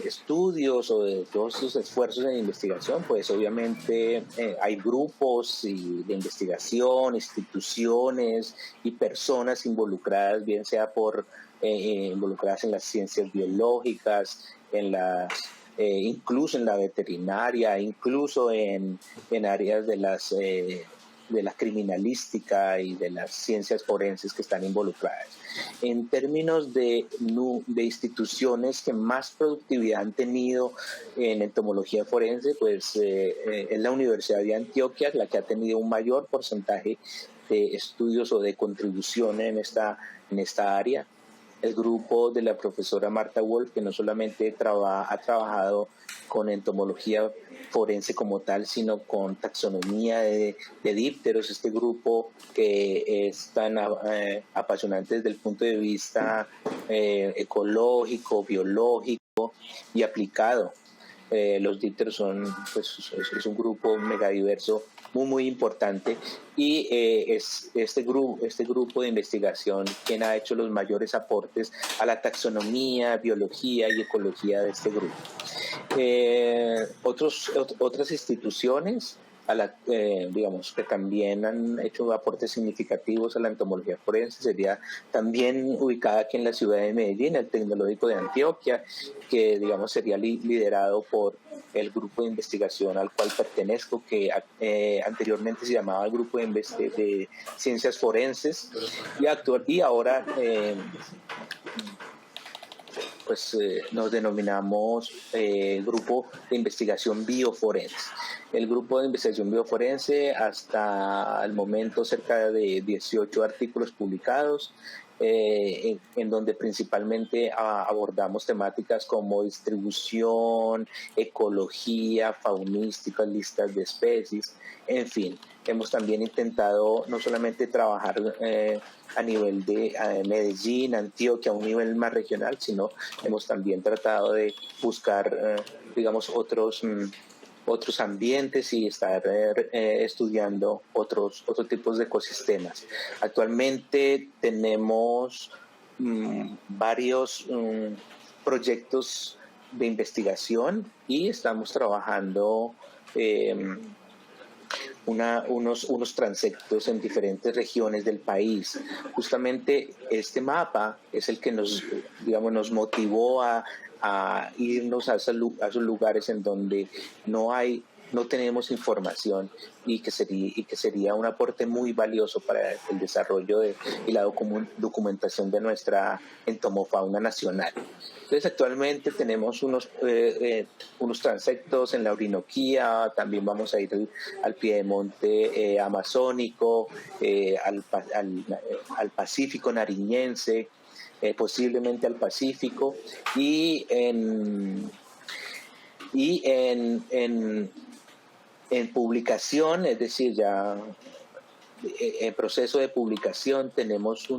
estudios o de todos estos esfuerzos en investigación, pues obviamente hay grupos de investigación, instituciones y personas involucradas, bien sea involucradas en las ciencias biológicas, incluso en la veterinaria, incluso en áreas de la criminalística y de las ciencias forenses que están involucradas. En términos de instituciones que más productividad han tenido en entomología forense, pues es la Universidad de Antioquia la que ha tenido un mayor porcentaje de estudios o de contribución en esta área. El grupo de la profesora Marta Wolf, que no solamente ha trabajado con entomología forense como tal, sino con taxonomía de dípteros, este grupo que es tan apasionante desde el punto de vista ecológico, biológico y aplicado. Los dípteros son, pues, es un grupo megadiverso muy importante, y es este grupo de investigación quien ha hecho los mayores aportes a la taxonomía, biología y ecología de este grupo. Otras instituciones digamos, que también han hecho aportes significativos a la entomología forense sería también ubicada aquí en la ciudad de Medellín, el Tecnológico de Antioquia, que digamos sería liderado por el grupo de investigación al cual pertenezco, que anteriormente se llamaba el Grupo de Ciencias Forenses, y ahora pues nos denominamos Grupo de Investigación Bioforense. El Grupo de Investigación Bioforense, hasta el momento cerca de 18 artículos publicados, en donde principalmente abordamos temáticas como distribución, ecología, faunística, listas de especies, en fin. Hemos también intentado no solamente trabajar a nivel de Medellín, Antioquia, a un nivel más regional, sino hemos también tratado de buscar, digamos, otros ambientes y estar estudiando otros tipos de ecosistemas. Actualmente tenemos varios proyectos de investigación y estamos trabajando unos transectos en diferentes regiones del país. Justamente este mapa es el que nos motivó a irnos a esos lugares en donde no tenemos información, y que sería un aporte muy valioso para el desarrollo y la documentación de nuestra entomofauna nacional. Entonces, actualmente tenemos unos transectos en la Orinoquía, también vamos a ir al piedemonte amazónico, al Pacífico nariñense, posiblemente al Pacífico, y en publicación, es decir, ya en proceso de publicación, tenemos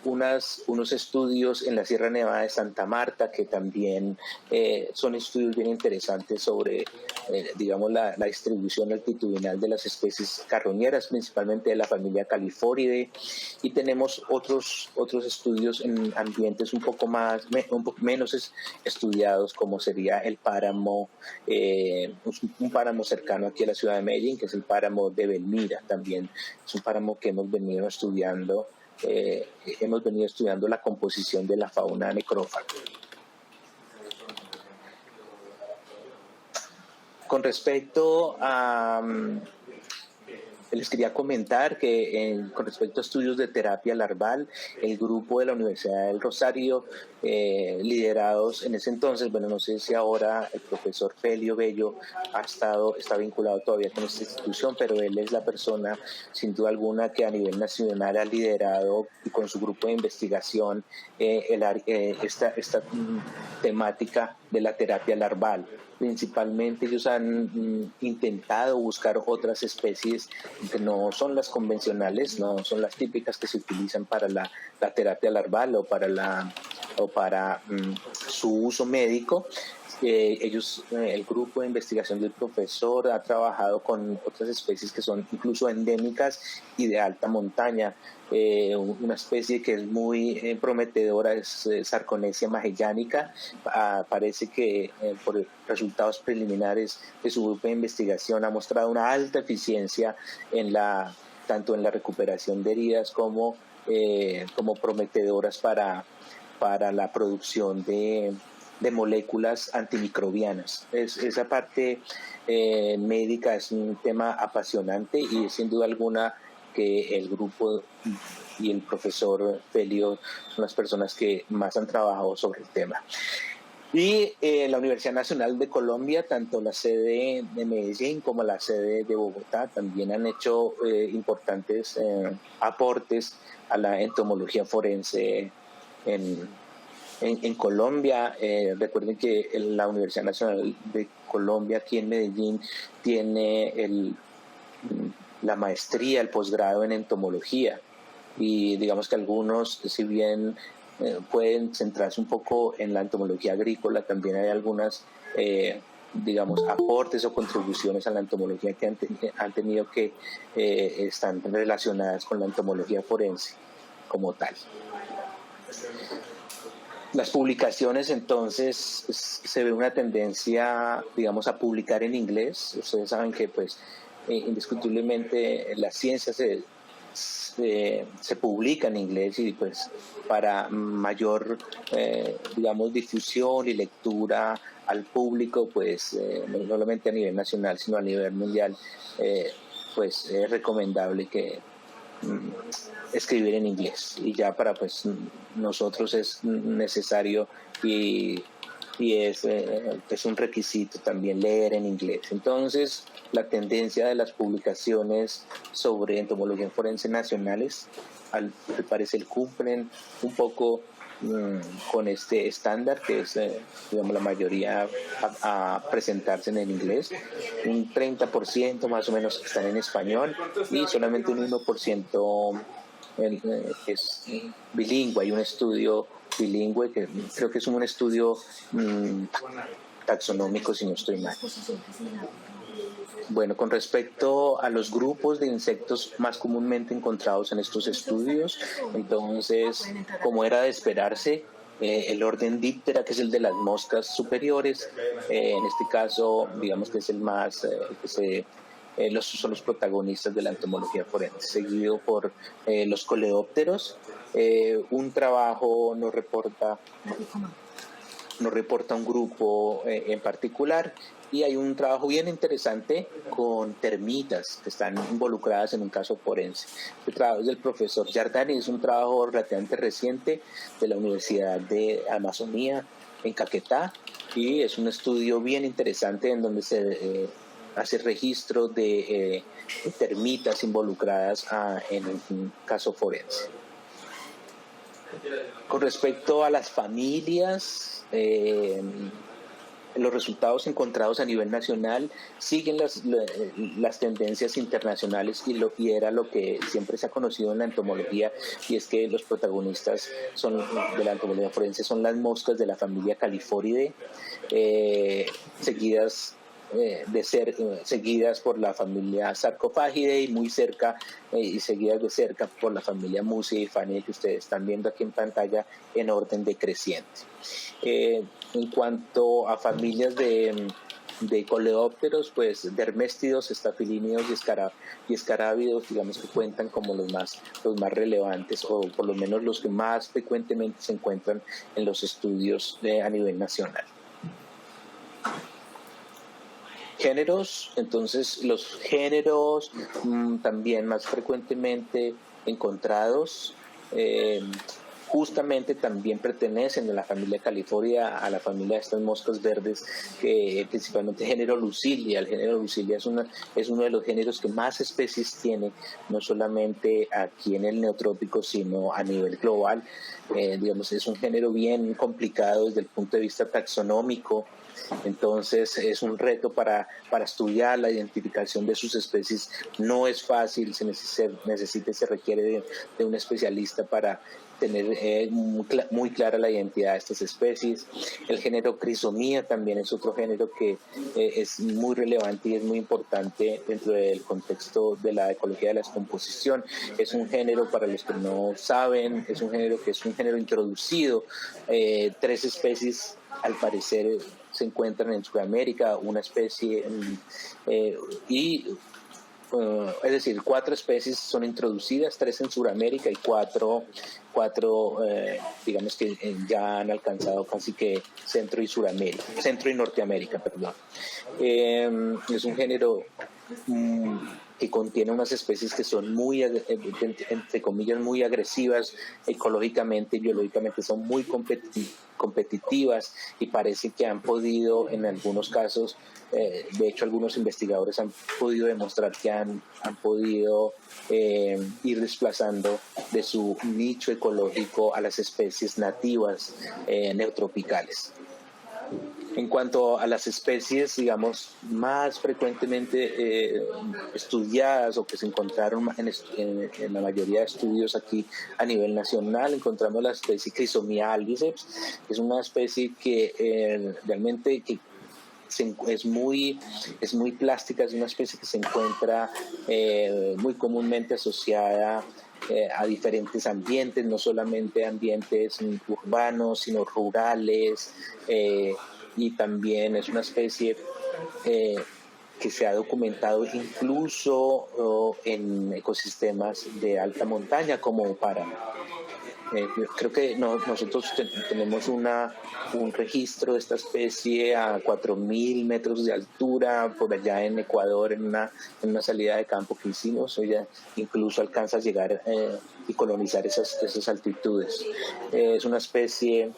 unos estudios en la Sierra Nevada de Santa Marta que también son estudios bien interesantes sobre, digamos, la distribución altitudinal de las especies carroñeras, principalmente de la familia Califoridae, y tenemos otros estudios en ambientes un poco menos estudiados, como sería el páramo, un páramo cercano aquí a la ciudad de Medellín, que es el páramo de Belmira. También es un páramo que hemos venido estudiando la composición de la fauna necrófaga. Con respecto a les quería comentar que con respecto a estudios de terapia larval, el grupo de la Universidad del Rosario, liderados en ese entonces, bueno, no sé si ahora el profesor Felio Bello está vinculado todavía con esta institución, pero él es la persona, sin duda alguna, que a nivel nacional ha liderado y con su grupo de investigación esta temática de la terapia larval. Principalmente ellos han intentado buscar otras especies que no son las convencionales, no son las típicas que se utilizan para la terapia larval o para su uso médico. El grupo de investigación del profesor ha trabajado con otras especies que son incluso endémicas y de alta montaña. Una especie que es muy prometedora es Sarconesia magellanica. Parece que por resultados preliminares de su grupo de investigación ha mostrado una alta eficiencia tanto en la recuperación de heridas como prometedoras para la producción de moléculas antimicrobianas. Esa parte médica es un tema apasionante y sin duda alguna que el grupo y el profesor Felio son las personas que más han trabajado sobre el tema. Y la Universidad Nacional de Colombia, tanto la sede de Medellín como la sede de Bogotá, también han hecho importantes aportes a la entomología forense en Colombia. Recuerden que la Universidad Nacional de Colombia aquí en Medellín tiene la maestría, el posgrado en entomología, y digamos que algunos, si bien pueden centrarse un poco en la entomología agrícola, también hay algunas aportes o contribuciones a la entomología que han tenido que están relacionadas con la entomología forense como tal. Las publicaciones, entonces, se ve una tendencia, digamos, a publicar en inglés. Ustedes saben que, pues, indiscutiblemente la ciencia se publica en inglés, y pues para mayor, difusión y lectura al público, pues no solamente a nivel nacional, sino a nivel mundial, pues es recomendable que escribir en inglés, y ya para pues nosotros es necesario y es un requisito también leer en inglés. Entonces la tendencia de las publicaciones sobre entomología forense nacionales al parecer cumplen un poco con este estándar, que es la mayoría a presentarse en inglés. Un 30% más o menos están en español y solamente un 1% es bilingüe. Hay un estudio bilingüe que creo que es un estudio taxonómico, si no estoy mal. Bueno, con respecto a los grupos de insectos más comúnmente encontrados en estos estudios, entonces, como era de esperarse, el orden Diptera, que es el de las moscas superiores, en este caso, digamos que es el más, son los protagonistas de la entomología forense, seguido por los coleópteros. Un trabajo nos reporta un grupo en particular, y hay un trabajo bien interesante con termitas que están involucradas en un caso forense. El trabajo es del profesor Giardani, es un trabajo relativamente reciente de la Universidad de Amazonía en Caquetá, y es un estudio bien interesante en donde se hace registro de termitas involucradas en un caso forense. Con respecto a las familias, los resultados encontrados a nivel nacional siguen las tendencias internacionales y era lo que siempre se ha conocido en la entomología, y es que los protagonistas de la entomología forense son las moscas de la familia Califoridae, seguidas por la familia Sarcophagidae y muy cerca y seguidas de cerca por la familia Musidifanae, que ustedes están viendo aquí en pantalla en orden decreciente. En cuanto a familias de coleópteros, pues derméstidos, estafilíneos y escarábidos, digamos que cuentan como los más relevantes, o por lo menos los que más frecuentemente se encuentran en los estudios a nivel nacional. Géneros, entonces los géneros también más frecuentemente encontrados justamente también pertenecen a la familia California, a la familia de estas moscas verdes, principalmente género Lucilia. El género Lucilia es uno de los géneros que más especies tiene, no solamente aquí en el neotrópico, sino a nivel global. Digamos, es un género bien complicado desde el punto de vista taxonómico. Entonces es un reto para estudiar la identificación de sus especies. No es fácil, se requiere de un especialista para tener muy clara la identidad de estas especies. El género Crisomía también es otro género que es muy relevante y es muy importante dentro del contexto de la ecología de la descomposición. Es un género, para los que no saben, es un género introducido. 3 especies al parecer se encuentran en Sudamérica, una especie es decir, 4 especies son introducidas, 3 en Sudamérica y 4 digamos que ya han alcanzado casi que Centro y Norteamérica, perdón. Es un género que contiene unas especies que son muy, entre comillas, muy agresivas ecológicamente y biológicamente, son muy competitivas, y parece que han podido, en algunos casos, de hecho algunos investigadores han podido demostrar que han podido ir desplazando de su nicho ecológico a las especies nativas neotropicales. En cuanto a las especies, digamos, más frecuentemente estudiadas o que se encontraron en la mayoría de estudios aquí a nivel nacional, encontramos la especie Crisomia albiceps, que es una especie que realmente es muy plástica, es una especie que se encuentra muy comúnmente asociada a diferentes ambientes, no solamente ambientes urbanos, sino rurales, y también es una especie que se ha documentado incluso en ecosistemas de alta montaña como páramo. Creo que nosotros tenemos un registro de esta especie a 4.000 metros de altura por allá en Ecuador, en una salida de campo que hicimos. Ella incluso alcanza a llegar y colonizar esas altitudes. Es una especie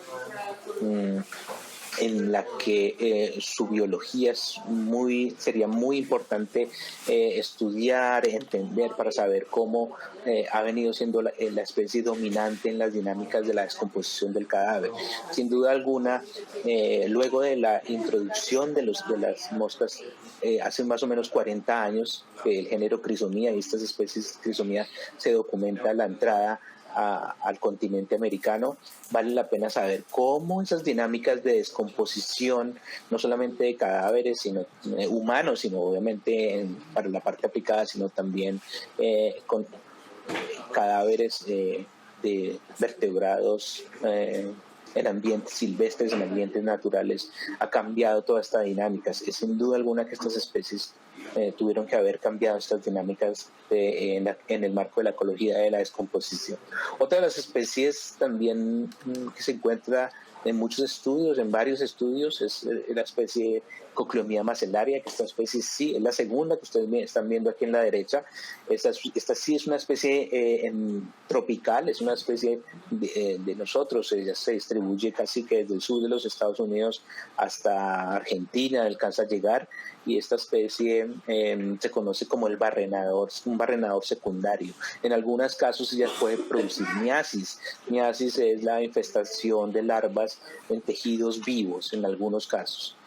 en la que su biología sería muy importante estudiar, entender, para saber cómo ha venido siendo la especie dominante en las dinámicas de la descomposición del cadáver. Sin duda alguna, luego de la introducción de las moscas hace más o menos 40 años, el género Crisomía y estas especies Crisomía se documenta la entrada al continente americano. Vale la pena saber cómo esas dinámicas de descomposición, no solamente de cadáveres sino humanos, sino obviamente para la parte aplicada, sino también con cadáveres de vertebrados en ambientes silvestres, en ambientes naturales, ha cambiado toda esta dinámica. Es sin duda alguna que estas especies tuvieron que haber cambiado estas dinámicas en el marco de la ecología de la descomposición. Otra de las especies también que se encuentra en muchos estudios, en varios estudios, es la especie Cocleomia macellaria, que esta especie sí es la segunda que ustedes están viendo aquí en la derecha. Esta sí es una especie tropical, es una especie de nosotros. Ella se distribuye casi que desde el sur de los Estados Unidos hasta Argentina, alcanza a llegar, y esta especie se conoce como un barrenador secundario. En algunos casos ella puede producir miasis. Miasis es la infestación de larvas en tejidos vivos, en algunos casos.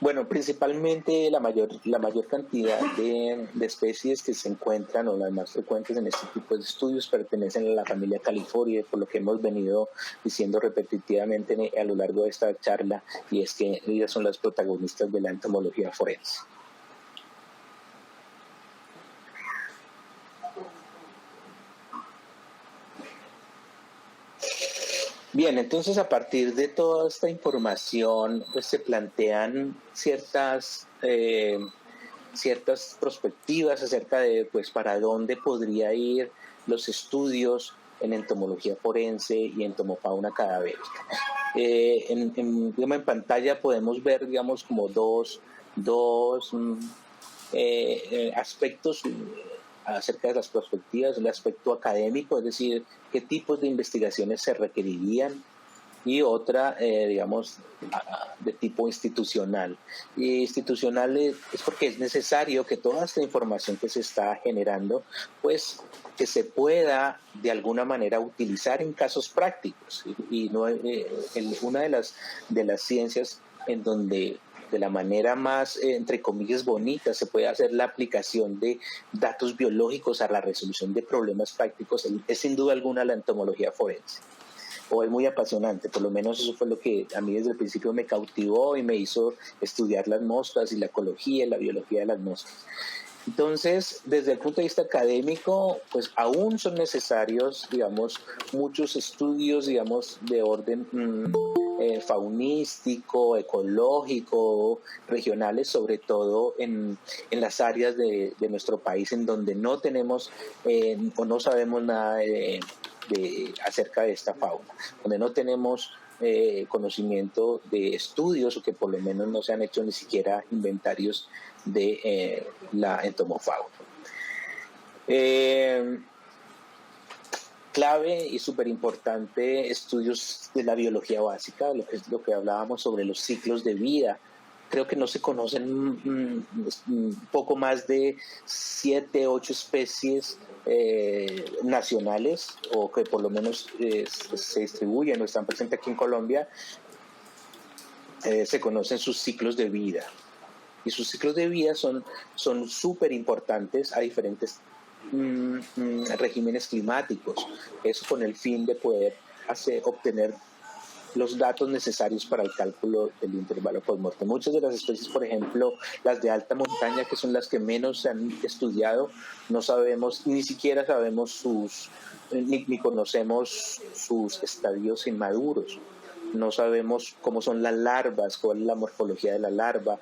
Bueno, principalmente la mayor cantidad de especies que se encuentran o las más frecuentes en este tipo de estudios pertenecen a la familia Califoridae, por lo que hemos venido diciendo repetitivamente a lo largo de esta charla, y es que ellas son las protagonistas de la entomología forense. Bien, entonces a partir de toda esta información pues se plantean ciertas perspectivas acerca de pues para dónde podría ir los estudios en entomología forense y entomofauna cadavérica. En pantalla podemos ver, digamos, como dos aspectos acerca de las perspectivas, el aspecto académico, es decir, qué tipos de investigaciones se requerirían, y otra, digamos, de tipo institucional. Y institucional es porque es necesario que toda esta información que se está generando, pues, que se pueda de alguna manera utilizar en casos prácticos. Y no, una de las ciencias en donde de la manera más, entre comillas, bonita, se puede hacer la aplicación de datos biológicos a la resolución de problemas prácticos, es sin duda alguna la entomología forense. O es muy apasionante, por lo menos eso fue lo que a mí desde el principio me cautivó y me hizo estudiar las moscas y la ecología y la biología de las moscas. Entonces, desde el punto de vista académico, pues aún son necesarios, digamos, muchos estudios, digamos, de orden faunístico, ecológico, regionales, sobre todo en las áreas de nuestro país en donde no tenemos o no sabemos nada acerca de esta fauna, donde no tenemos conocimiento de estudios o que por lo menos no se han hecho ni siquiera inventarios de la entomofauna. Clave y súper importante estudios de la biología básica, lo que es lo que hablábamos sobre los ciclos de vida. Creo que no se conocen un poco más de 7, 8 especies nacionales, o que por lo menos se distribuyen o están presentes aquí en Colombia. Se conocen sus ciclos de vida, y sus ciclos de vida son súper importantes a diferentes regímenes climáticos, eso con el fin de poder obtener los datos necesarios para el cálculo del intervalo postmortem. Muchas de las especies, por ejemplo, las de alta montaña, que son las que menos se han estudiado, no sabemos, ni siquiera sabemos ni conocemos sus estadios inmaduros. No sabemos cómo son las larvas, cuál es la morfología de la larva,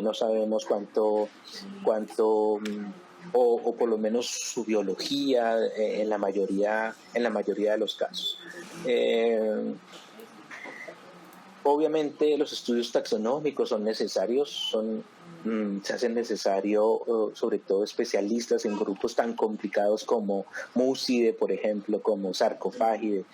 no sabemos cuánto o por lo menos su biología en la mayoría de los casos. Obviamente los estudios taxonómicos son necesarios, se hacen necesario sobre todo especialistas en grupos tan complicados como Mucidae, por ejemplo, como Sarcophagidae.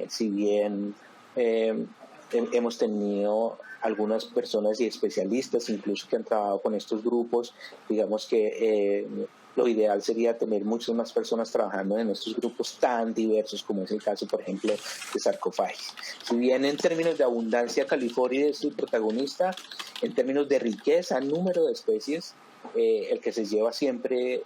Si bien hemos tenido algunas personas y especialistas incluso que han trabajado con estos grupos, digamos que lo ideal sería tener muchas más personas trabajando en estos grupos tan diversos como es el caso, por ejemplo, de Sarcophagidae. Si bien en términos de abundancia Califoridae es el protagonista, en términos de riqueza, número de especies, el que se lleva siempre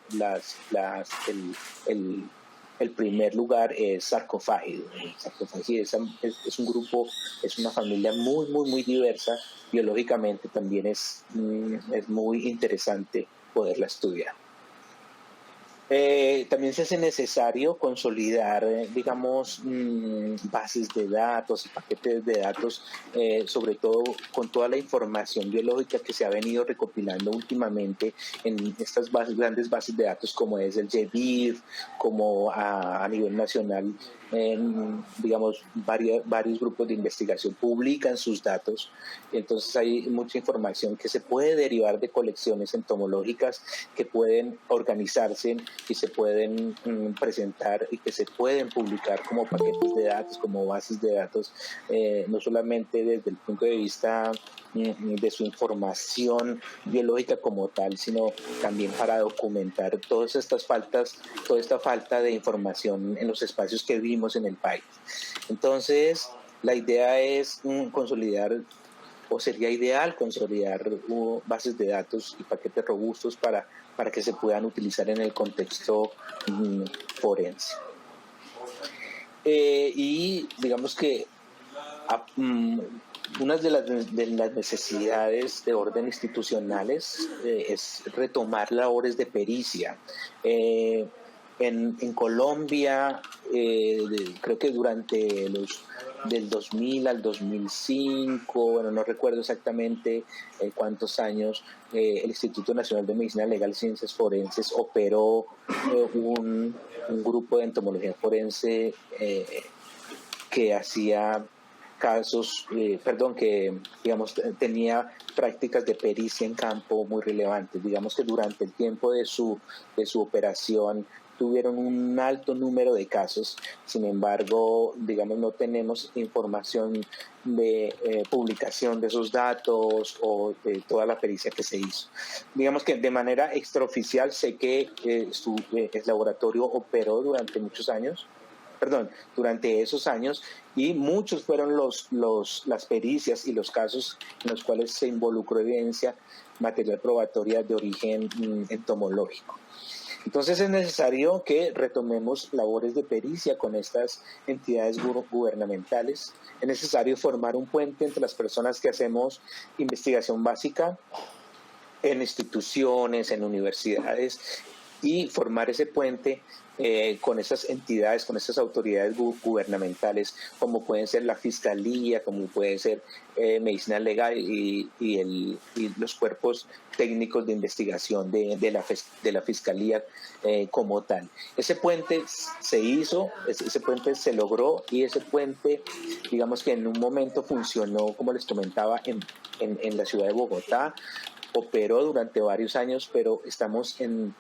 el primer lugar es Sarcophagidae. Sarcophagidae es un grupo, es una familia muy, muy, muy diversa. Biológicamente también es muy interesante poderla estudiar. También se hace necesario consolidar, digamos, bases de datos y paquetes de datos, sobre todo con toda la información biológica que se ha venido recopilando últimamente en estas grandes bases de datos como es el GBIF, como a nivel nacional, digamos, varios grupos de investigación publican sus datos. Entonces hay mucha información que se puede derivar de colecciones entomológicas que pueden organizarse y se pueden presentar y que se pueden publicar como paquetes de datos, como bases de datos, no solamente desde el punto de vista de su información biológica como tal, sino también para documentar toda esta falta de información en los espacios que vivimos en el país. Entonces, La idea es consolidar, o sería ideal consolidar bases de datos y paquetes robustos para que se puedan utilizar en el contexto forense. Y digamos que una de las necesidades de orden institucionales es retomar labores de pericia. En Colombia, creo que durante del 2000 al 2005, bueno, no recuerdo exactamente cuántos años, el Instituto Nacional de Medicina Legal y Ciencias Forenses operó un grupo de entomología forense que hacía casos, que digamos tenía prácticas de pericia en campo muy relevantes. Digamos que durante el tiempo de su operación tuvieron un alto número de casos. Sin embargo, digamos, no tenemos información de publicación de esos datos o de toda la pericia que se hizo. Digamos que de manera extraoficial sé que el laboratorio operó durante esos años, y muchos fueron las pericias y los casos en los cuales se involucró evidencia material probatoria de origen entomológico. Entonces es necesario que retomemos labores de pericia con estas entidades gubernamentales. Es necesario formar un puente entre las personas que hacemos investigación básica en instituciones, en universidades, y formar ese puente con esas entidades, con esas autoridades gubernamentales, como pueden ser la Fiscalía, como puede ser Medicina Legal y los cuerpos técnicos de investigación de la Fiscalía como tal. Ese puente se hizo, ese puente se logró, y ese puente, digamos que en un momento funcionó, como les comentaba, en la ciudad de Bogotá. Operó durante varios años, pero estamos en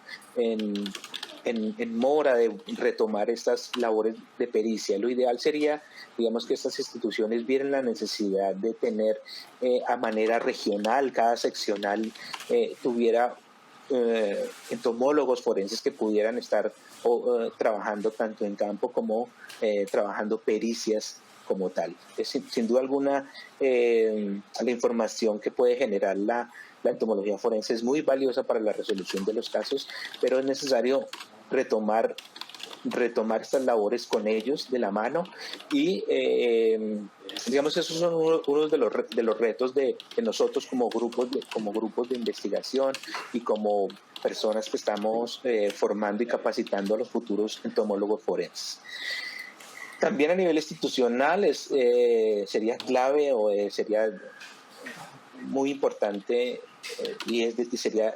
mora de retomar estas labores de pericia. Lo ideal sería, digamos, que estas instituciones vieran la necesidad de tener a manera regional, cada seccional tuviera entomólogos forenses que pudieran estar trabajando tanto en campo como trabajando pericias como tal. Es sin duda alguna la información que puede generar la entomología forense es muy valiosa para la resolución de los casos, pero es necesario retomar estas labores con ellos de la mano, y digamos, esos son unos de los retos de nosotros como grupos de investigación y como personas que estamos formando y capacitando a los futuros entomólogos forenses. También a nivel institucional sería clave, o sería muy importante, y sería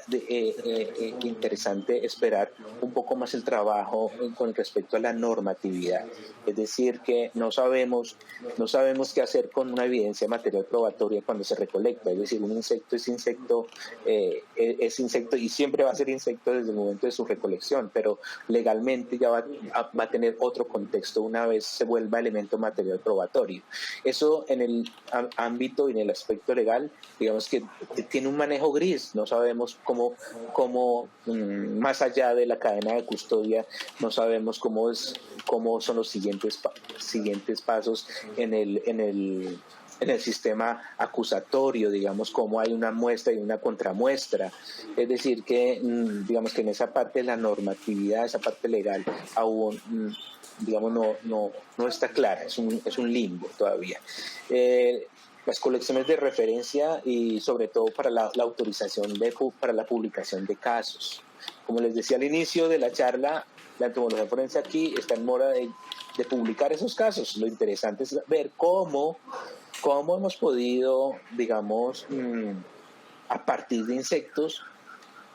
interesante esperar un poco más el trabajo con respecto a la normatividad. Es decir, que no sabemos qué hacer con una evidencia material probatoria cuando se recolecta. Es decir, un insecto es insecto y siempre va a ser insecto desde el momento de su recolección, pero legalmente ya va a tener otro contexto una vez se vuelva elemento material probatorio. Eso en el ámbito y en el aspecto legal, digamos que tiene un manejo gris. No sabemos cómo más allá de la cadena de custodia, no sabemos cómo son los siguientes pasos en el sistema acusatorio, digamos, cómo hay una muestra y una contramuestra. Es decir, que digamos que en esa parte de la normatividad, esa parte legal, aún digamos no está clara, es un limbo todavía. Las colecciones de referencia, y sobre todo para la autorización para la publicación de casos. Como les decía al inicio de la charla, la entomología forense aquí está en mora de publicar esos casos. Lo interesante es ver cómo hemos podido, digamos, a partir de insectos,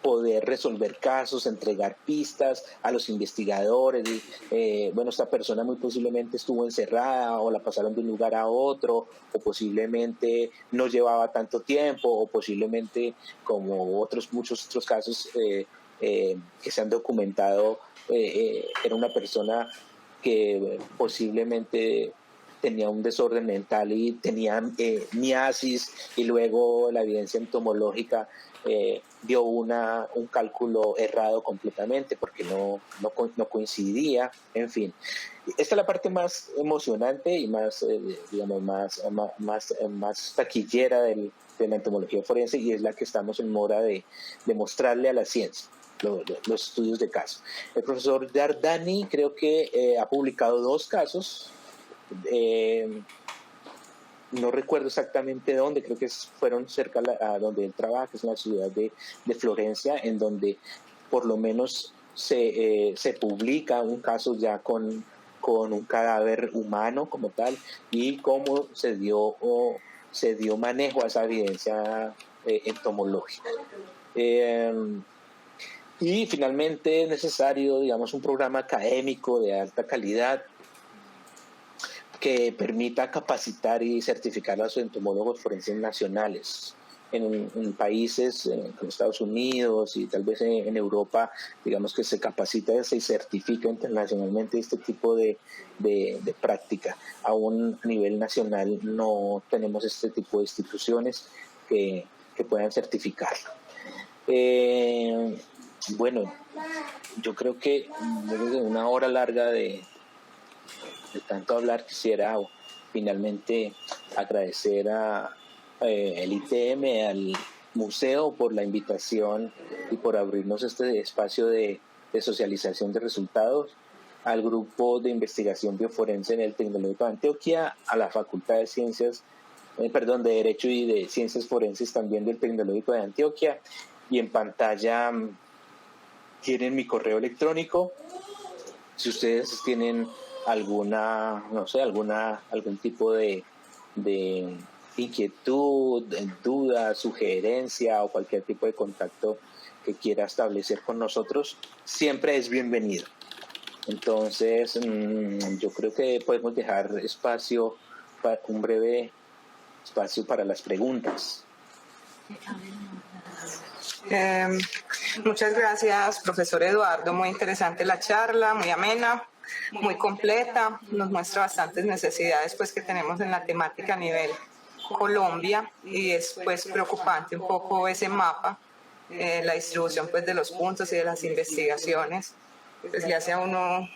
poder resolver casos, entregar pistas a los investigadores. Esta persona muy posiblemente estuvo encerrada, o la pasaron de un lugar a otro, o posiblemente no llevaba tanto tiempo, o posiblemente, como muchos otros casos que se han documentado, era una persona que posiblemente tenía un desorden mental y tenía miasis, y luego la evidencia entomológica dio un cálculo errado completamente porque no coincidía. En fin, esta es la parte más emocionante y más, digamos, más taquillera de la entomología forense, y es la que estamos en mora de mostrarle a la ciencia. Los estudios de caso. El profesor Dardani creo que ha publicado 2 casos. No recuerdo exactamente dónde, creo que fueron cerca a donde él trabaja, que es en la ciudad de Florencia, en donde por lo menos se publica un caso ya con un cadáver humano como tal, y cómo se dio manejo a esa evidencia entomológica. Y finalmente es necesario, digamos, un programa académico de alta calidad que permita capacitar y certificar a los entomólogos forenses nacionales en países como Estados Unidos y tal vez en Europa, digamos, que se capacita y se certifica internacionalmente este tipo de práctica. Aún a nivel nacional no tenemos este tipo de instituciones que puedan certificarlo. Bueno, yo creo que luego de una hora larga de tanto hablar, quisiera finalmente agradecer el ITM, al museo, por la invitación y por abrirnos este espacio de socialización de resultados, al grupo de investigación bioforense en el Tecnológico de Antioquia, a la Facultad de Ciencias, de Derecho y de Ciencias Forenses también del Tecnológico de Antioquia, y en pantalla tienen mi correo electrónico. Si ustedes tienen algún tipo de inquietud, duda, sugerencia o cualquier tipo de contacto que quiera establecer con nosotros, siempre es bienvenido. Entonces, yo creo que podemos dejar un breve espacio para las preguntas. Muchas gracias, profesor Eduardo. Muy interesante la charla, muy amena, muy completa. Nos muestra bastantes necesidades pues que tenemos en la temática a nivel Colombia, y es pues preocupante un poco ese mapa, la distribución pues de los puntos y de las investigaciones. Pues le hace a uno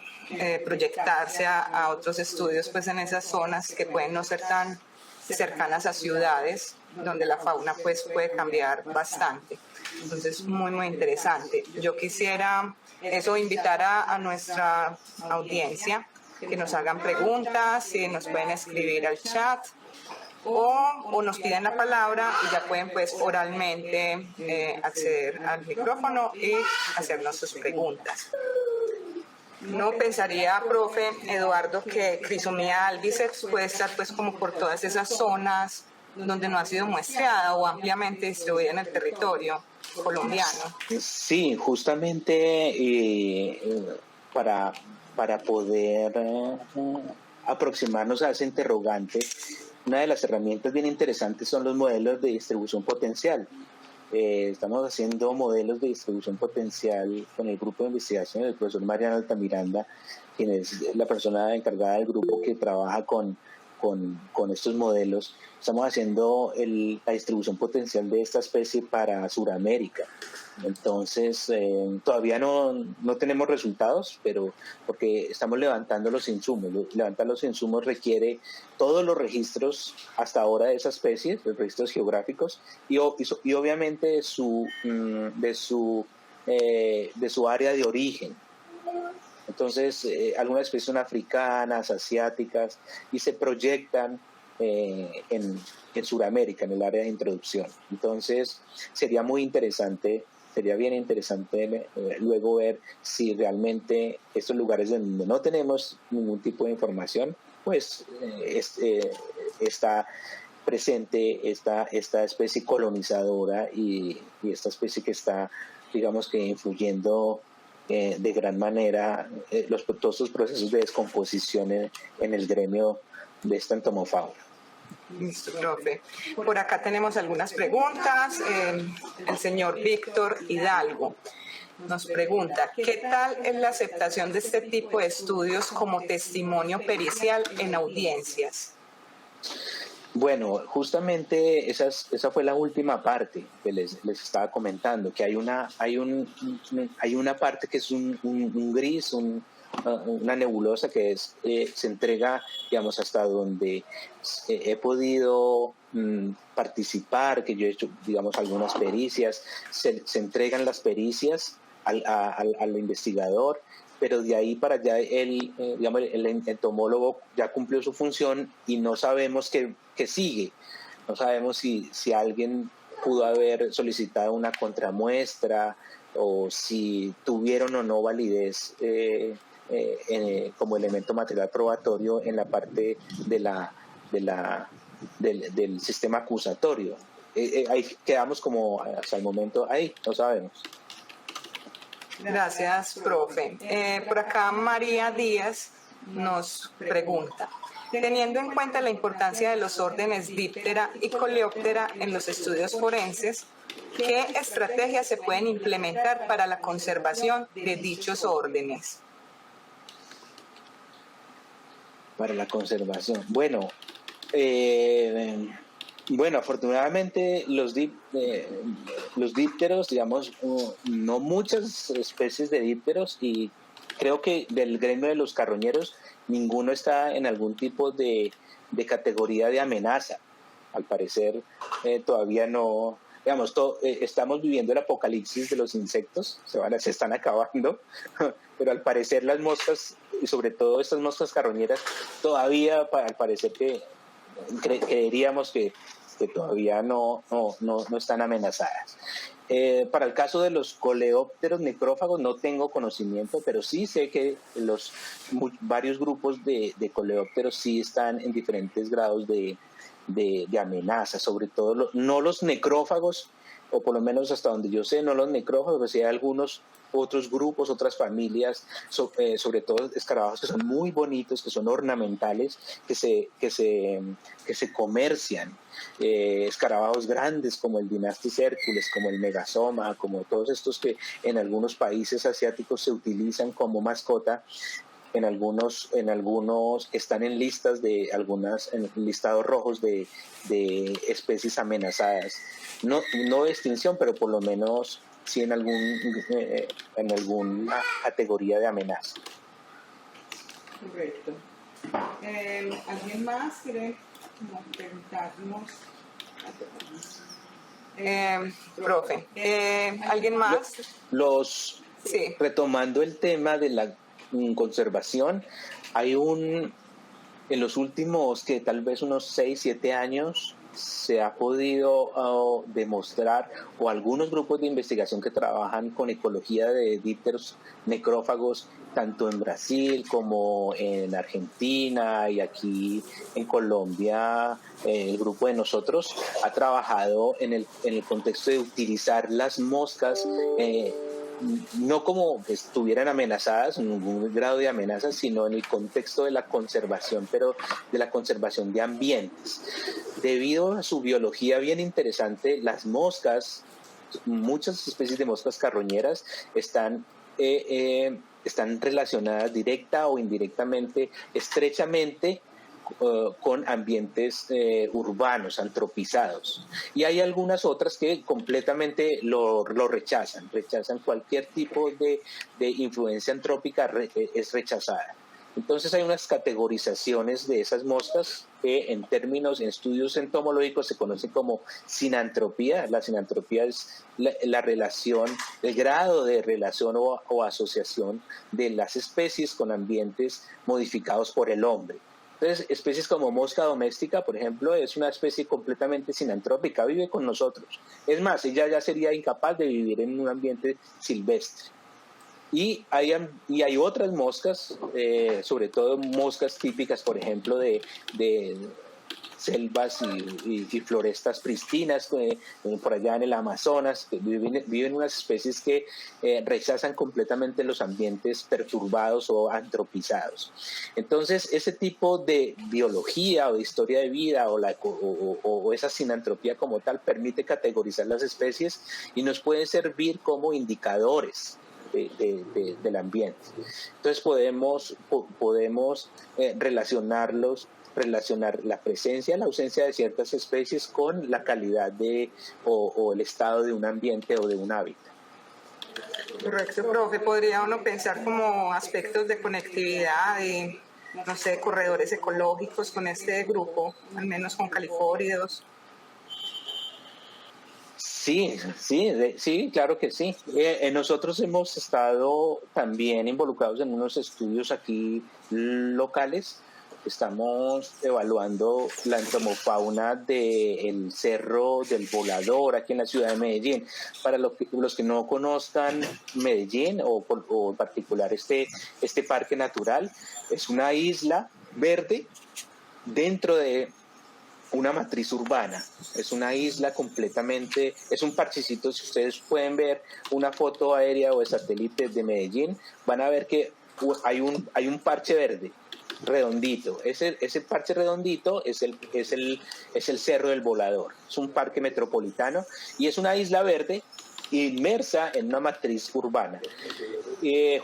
proyectarse a otros estudios pues en esas zonas que pueden no ser tan cercanas a ciudades, donde la fauna pues puede cambiar bastante. Entonces, muy, muy interesante. Yo quisiera invitar a nuestra audiencia que nos hagan preguntas, si nos pueden escribir al chat o nos piden la palabra y ya pueden pues oralmente acceder al micrófono y hacernos sus preguntas. No pensaría, profe Eduardo, que Chrysomia albiceps puede estar pues como por todas esas zonas donde no ha sido muestreada o ampliamente distribuida en el territorio colombiano. Sí, justamente para poder aproximarnos a ese interrogante, una de las herramientas bien interesantes son los modelos de distribución potencial. Estamos haciendo modelos de distribución potencial con el grupo de investigación del profesor Mariano Altamiranda, quien es la persona encargada del grupo que trabaja con estos modelos. Estamos haciendo la distribución potencial de esta especie para Sudamérica. Entonces, todavía no tenemos resultados, pero porque estamos levantando los insumos. Levantar los insumos requiere todos los registros hasta ahora de esa especie, los registros geográficos, y obviamente de su área de origen. Entonces, algunas especies son africanas, asiáticas, y se proyectan en Sudamérica, en el área de introducción. Entonces, sería bien interesante luego ver si realmente estos lugares donde no tenemos ningún tipo de información, pues está presente esta especie colonizadora y esta especie que está, digamos, que influyendo de gran manera todos los procesos de descomposición en el gremio de esta entomofauna. Listo, profe. Por acá tenemos algunas preguntas. El señor Víctor Hidalgo nos pregunta, ¿qué tal es la aceptación de este tipo de estudios como testimonio pericial en audiencias? Bueno, justamente esa fue la última parte que les estaba comentando, que hay una parte que es un gris, una nebulosa que se entrega, digamos, hasta donde he podido participar, que yo he hecho, digamos, algunas pericias, se entregan las pericias al investigador, pero de ahí para allá digamos, el entomólogo ya cumplió su función y no sabemos qué sigue. No sabemos si alguien pudo haber solicitado una contramuestra o si tuvieron o no validez como elemento material probatorio en la parte del sistema acusatorio. Ahí quedamos como hasta el momento ahí, no sabemos. Gracias, profe. Por acá María Díaz nos pregunta, teniendo en cuenta la importancia de los órdenes Diptera y Coleóptera en los estudios forenses, ¿qué estrategias se pueden implementar para la conservación de dichos órdenes? Para la conservación. Bueno, afortunadamente los dípteros, digamos, no muchas especies de dípteros, y creo que del gremio de los carroñeros ninguno está en algún tipo de categoría de amenaza. Al parecer todavía no, digamos, estamos viviendo el apocalipsis de los insectos, se están acabando, pero al parecer las moscas, y sobre todo estas moscas carroñeras, todavía al parecer que creeríamos que todavía no están amenazadas. Para el caso de los coleópteros necrófagos no tengo conocimiento, pero sí sé que varios grupos de coleópteros sí están en diferentes grados de amenaza, sobre todo no los necrófagos, o por lo menos hasta donde yo sé, no los necrófagos, pero sí hay algunos otros grupos, otras familias, sobre todo escarabajos que son muy bonitos, que son ornamentales, que se comercian. Escarabajos grandes como el Dynastis Hercules, como el Megasoma, como todos estos que en algunos países asiáticos se utilizan como mascota. En algunos están en listas en listados rojos de especies amenazadas. No de extinción, pero por lo menos sí en alguna categoría de amenaza. Correcto. ¿Alguien más quiere preguntarnos? Profe, ¿alguien más? Sí. Retomando el tema de la conservación, hay en los últimos, que tal vez unos 6, 7 años, se ha podido demostrar, o algunos grupos de investigación que trabajan con ecología de dípteros necrófagos, tanto en Brasil como en Argentina y aquí en Colombia, el grupo de nosotros ha trabajado en el contexto de utilizar las moscas no como que estuvieran amenazadas, en ningún grado de amenaza, sino en el contexto de la conservación, pero de la conservación de ambientes. Debido a su biología bien interesante, las moscas, muchas especies de moscas carroñeras están relacionadas directa o indirectamente, estrechamente, con ambientes urbanos, antropizados. Y hay algunas otras que completamente lo rechazan cualquier tipo de influencia antrópica, es rechazada. Entonces hay unas categorizaciones de esas moscas que en estudios entomológicos se conocen como sinantropía. La sinantropía es la relación, el grado de relación o asociación de las especies con ambientes modificados por el hombre. Entonces, especies como mosca doméstica, por ejemplo, es una especie completamente sinantrópica, vive con nosotros. Es más, ella ya sería incapaz de vivir en un ambiente silvestre. Y hay otras moscas, sobre todo moscas típicas, por ejemplo, de selvas y florestas pristinas, por allá en el Amazonas, que viven unas especies que rechazan completamente los ambientes perturbados o antropizados. Entonces, ese tipo de biología o de historia de vida o esa sinantropía como tal permite categorizar las especies y nos pueden servir como indicadores del ambiente. Entonces podemos relacionar la presencia, la ausencia de ciertas especies con la calidad o el estado de un ambiente o de un hábitat. Correcto, profe. Podría uno pensar como aspectos de conectividad, de, no sé, corredores ecológicos con este grupo, al menos con califóridos. Sí, claro que sí. Nosotros hemos estado también involucrados en unos estudios aquí locales. Estamos evaluando la entomofauna del Cerro del Volador aquí en la ciudad de Medellín. Para los que no conozcan Medellín o en particular este parque natural, es una isla verde dentro de una matriz urbana. Es una isla completamente, es un parchecito. Si ustedes pueden ver una foto aérea o de satélite de Medellín, van a ver que hay un parche verde redondito. Ese parche redondito es el Cerro del Volador. Es un parque metropolitano y es una isla verde inmersa en una matriz urbana.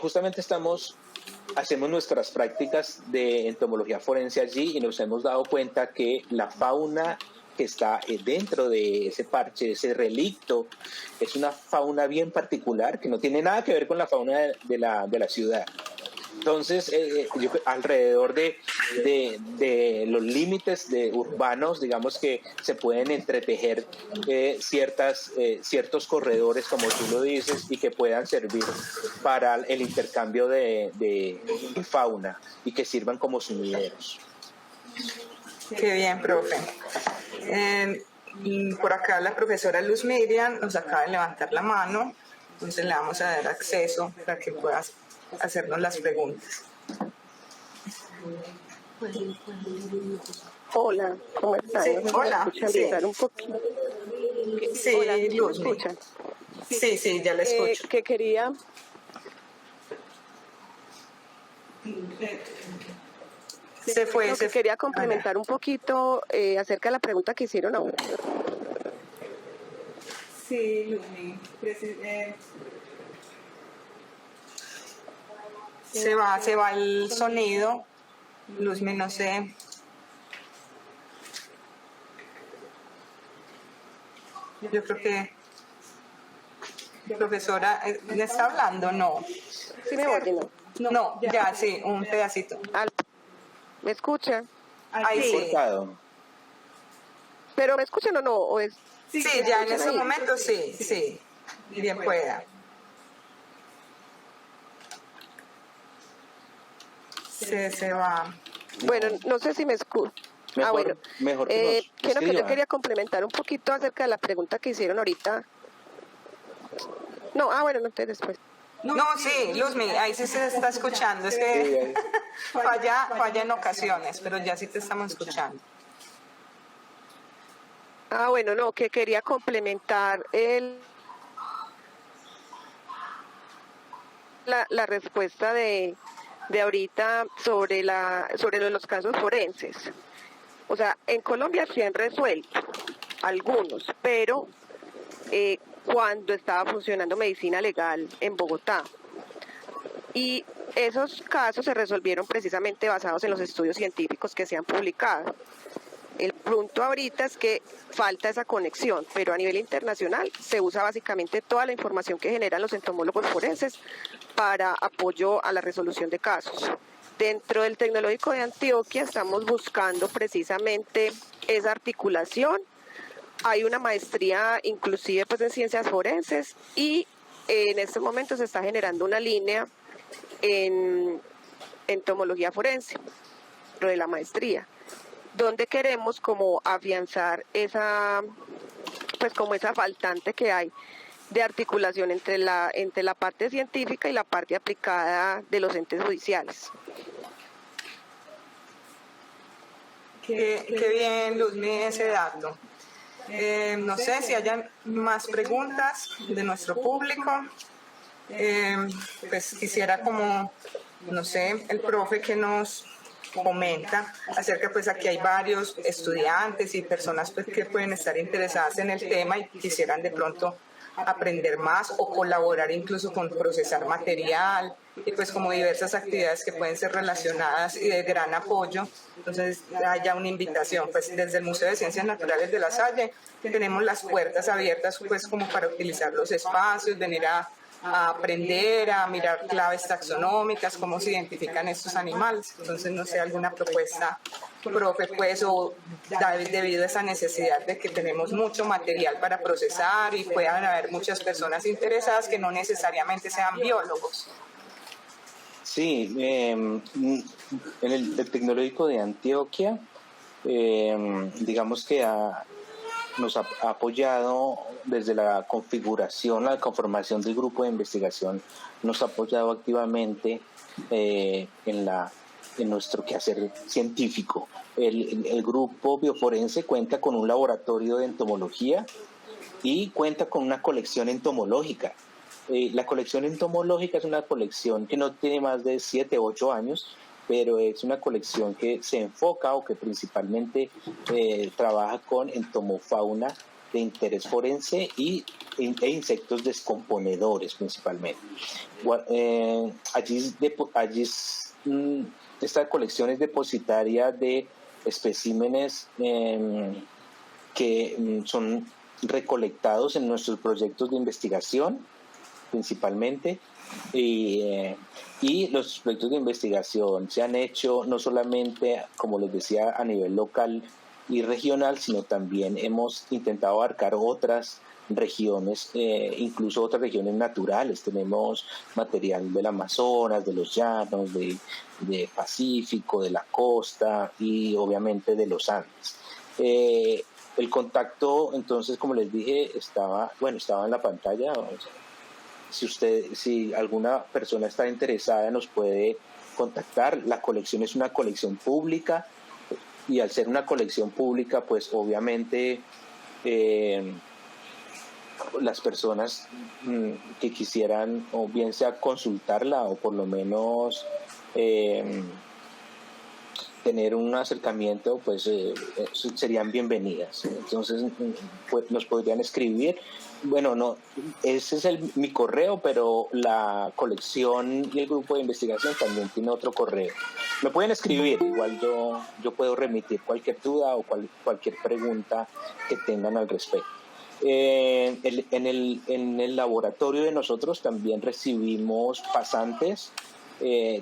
Justamente hacemos nuestras prácticas de entomología forense allí y nos hemos dado cuenta que la fauna que está dentro de ese parche, ese relicto, es una fauna bien particular que no tiene nada que ver con la fauna de la ciudad. Entonces, alrededor de los límites urbanos, digamos que se pueden entretejer ciertos corredores, como tú lo dices, y que puedan servir para el intercambio de fauna y que sirvan como sumideros. Qué bien, profe. Por acá la profesora Luz Miriam nos acaba de levantar la mano, entonces le vamos a dar acceso para que puedas hacernos las preguntas. Hola, ¿cómo están? Sí, hola. Sí. Un poquito. Sí, hola, Luz, ¿me escuchan? Sí, ya la escucho. Que quería... quería complementar un poquito acerca de la pregunta que hicieron ahora. Sí, Luz, se va el sonido. Luzmi, no sé. Yo creo que profesora, ¿le está hablando? No. ¿Sí me oyen? No, ya, sí, un pedacito. ¿Me escuchan? Ahí sí. Cortado. ¿Pero me escuchan o no? ¿O es... Sí, ya en ese momento sí. Bien pueda. Se va. Bueno, no sé si me escuchan. Mejor que yo quería complementar un poquito acerca de la pregunta que hicieron ahorita. No, bueno, no, entonces después. No, sí, Luzmi, ahí sí se está escuchando. Es que falla en ocasiones, pero ya sí te estamos escuchando. Bueno, no, que quería complementar la respuesta de ahorita sobre los casos forenses. O sea, en Colombia se han resuelto algunos, pero cuando estaba funcionando medicina legal en Bogotá. Y esos casos se resolvieron precisamente basados en los estudios científicos que se han publicado. El punto ahorita es que falta esa conexión, pero a nivel internacional se usa básicamente toda la información que generan los entomólogos forenses para apoyo a la resolución de casos. Dentro del Tecnológico de Antioquia estamos buscando precisamente esa articulación. Hay una maestría inclusive pues en ciencias forenses y en este momento se está generando una línea en entomología forense, lo de la maestría, donde queremos como afianzar esa faltante que hay de articulación entre la parte científica y la parte aplicada de los entes judiciales. Qué bien, Luzmi, ese dato. No sé si hay más preguntas de nuestro público. Pues quisiera como, no sé, el profe que nos comenta acerca, pues aquí hay varios estudiantes y personas pues, que pueden estar interesadas en el tema y quisieran de pronto aprender más o colaborar incluso con procesar material y pues como diversas actividades que pueden ser relacionadas y de gran apoyo. Entonces haya una invitación, pues desde el Museo de Ciencias Naturales de La Salle tenemos las puertas abiertas pues como para utilizar los espacios, venir a aprender, a mirar claves taxonómicas, cómo se identifican estos animales. Entonces, no sé, alguna propuesta, profe, pues, o debido a esa necesidad de que tenemos mucho material para procesar y puedan haber muchas personas interesadas que no necesariamente sean biólogos. Sí, en el Tecnológico de Antioquia, digamos que nos ha apoyado desde la configuración, la conformación del grupo de investigación, nos ha apoyado activamente en nuestro quehacer científico. El grupo bioforense cuenta con un laboratorio de entomología y cuenta con una colección entomológica. La colección entomológica es una colección que no tiene más de 7 u 8 años, pero es una colección que se enfoca o que principalmente trabaja con entomofauna de interés forense e insectos descomponedores principalmente. Esta colección es depositaria de especímenes que son recolectados en nuestros proyectos de investigación principalmente, y los proyectos de investigación se han hecho no solamente, como les decía, a nivel local y regional, sino también hemos intentado abarcar otras regiones, incluso otras regiones naturales. Tenemos material del Amazonas, de los llanos, de Pacífico, de la costa y obviamente de los Andes. El contacto, entonces, como les dije, estaba en la pantalla. Si alguna persona está interesada, nos puede contactar. La colección es una colección pública y al ser una colección pública, pues obviamente las personas que quisieran o bien sea consultarla o por lo menos tener un acercamiento, pues serían bienvenidas. Entonces pues, nos podrían escribir. Bueno, no, ese es mi correo, pero la colección y el grupo de investigación también tiene otro correo. Me pueden escribir, igual yo puedo remitir cualquier duda o cualquier pregunta que tengan al respecto. En el laboratorio de nosotros también recibimos pasantes,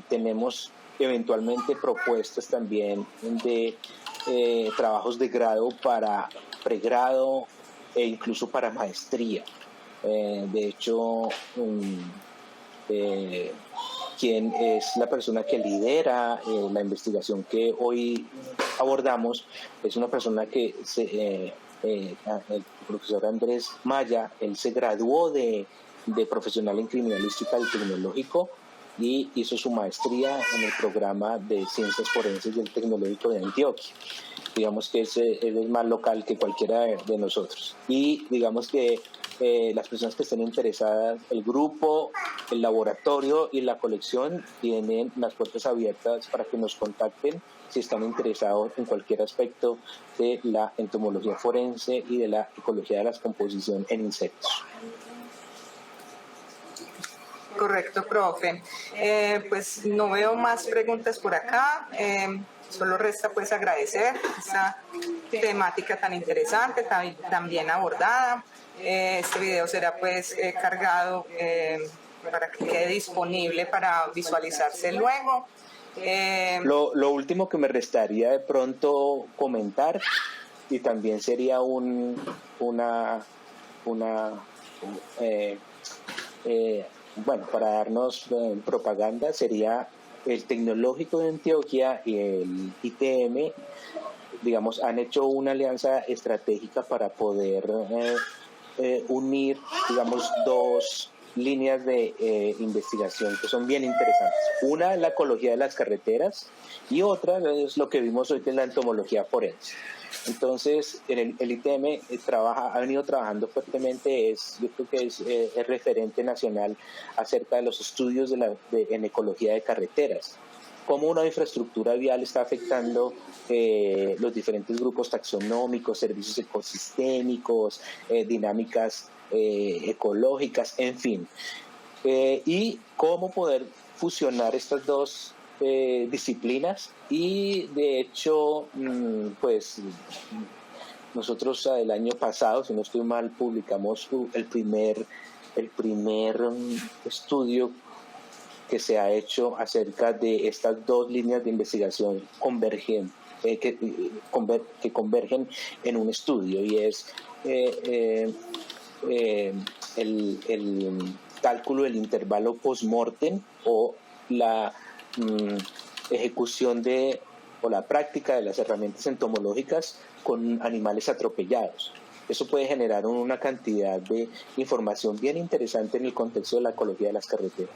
tenemos eventualmente propuestas también de trabajos de grado para pregrado e incluso para maestría. De hecho, quien es la persona que lidera la investigación que hoy abordamos es una persona que el profesor Andrés Maya, él se graduó de profesional en criminalística del Tecnológico y hizo su maestría en el programa de ciencias forenses del Tecnológico de Antioquia. Digamos que él es más local que cualquiera de nosotros. Y digamos que las personas que estén interesadas, el grupo, el laboratorio y la colección tienen las puertas abiertas para que nos contacten si están interesados en cualquier aspecto de la entomología forense y de la ecología de la descomposición en insectos. Correcto, profe. Pues no veo más preguntas por acá. Solo resta pues agradecer esta temática tan interesante, tan bien abordada. Este video será pues cargado para que quede disponible para visualizarse luego. Lo último que me restaría de pronto comentar, y también sería bueno, para darnos propaganda, sería el Tecnológico de Antioquia y el ITM, digamos, han hecho una alianza estratégica para poder unir, digamos, dos líneas de investigación que son bien interesantes. Una es la ecología de las carreteras y otra es lo que vimos hoy, que es la entomología forense. Entonces, el ITM ha venido trabajando fuertemente, yo creo que es referente nacional acerca de los estudios en ecología de carreteras. cómo una infraestructura vial está afectando los diferentes grupos taxonómicos, servicios ecosistémicos, dinámicas ecológicas, en fin. Y cómo poder fusionar estas dos disciplinas. Y de hecho, pues nosotros el año pasado, si no estoy mal, publicamos el primer estudio que se ha hecho acerca de estas dos líneas de investigación que convergen en un estudio, y es el cálculo del intervalo post-mortem o la ejecución o la práctica de las herramientas entomológicas con animales atropellados. Eso puede generar una cantidad de información bien interesante en el contexto de la ecología de las carreteras.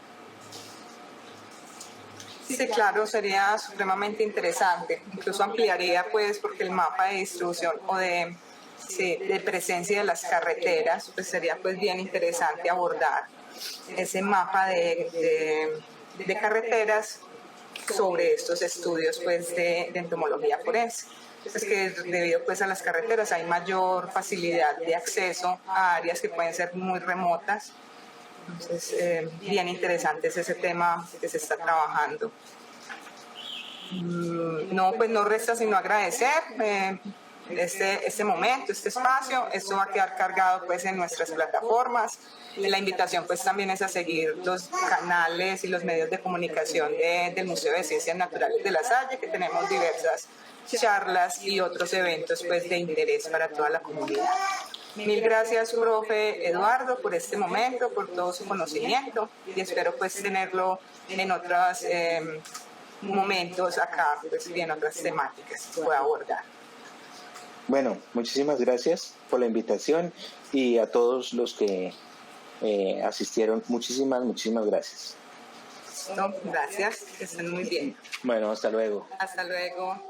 Sí, claro, sería supremamente interesante. Incluso ampliaría, pues, porque el mapa de distribución o de presencia de las carreteras, pues sería pues bien interesante abordar ese mapa de carreteras sobre estos estudios pues de entomología forense. Es que debido pues a las carreteras hay mayor facilidad de acceso a áreas que pueden ser muy remotas. Entonces, bien interesante es ese tema que se está trabajando. No, pues no resta sino agradecer este momento, este espacio. Esto va a quedar cargado pues en nuestras plataformas. La invitación pues también es a seguir los canales y los medios de comunicación del Museo de Ciencias Naturales de La Salle, que tenemos diversas charlas y otros eventos pues de interés para toda la comunidad. Mil gracias, profe Eduardo, por este momento, por todo su conocimiento, y espero pues tenerlo en otros momentos acá pues, y en otras temáticas que pueda abordar. Bueno, muchísimas gracias por la invitación, y a todos los que asistieron, muchísimas gracias. No, gracias, que estén muy bien. Bueno, hasta luego. Hasta luego.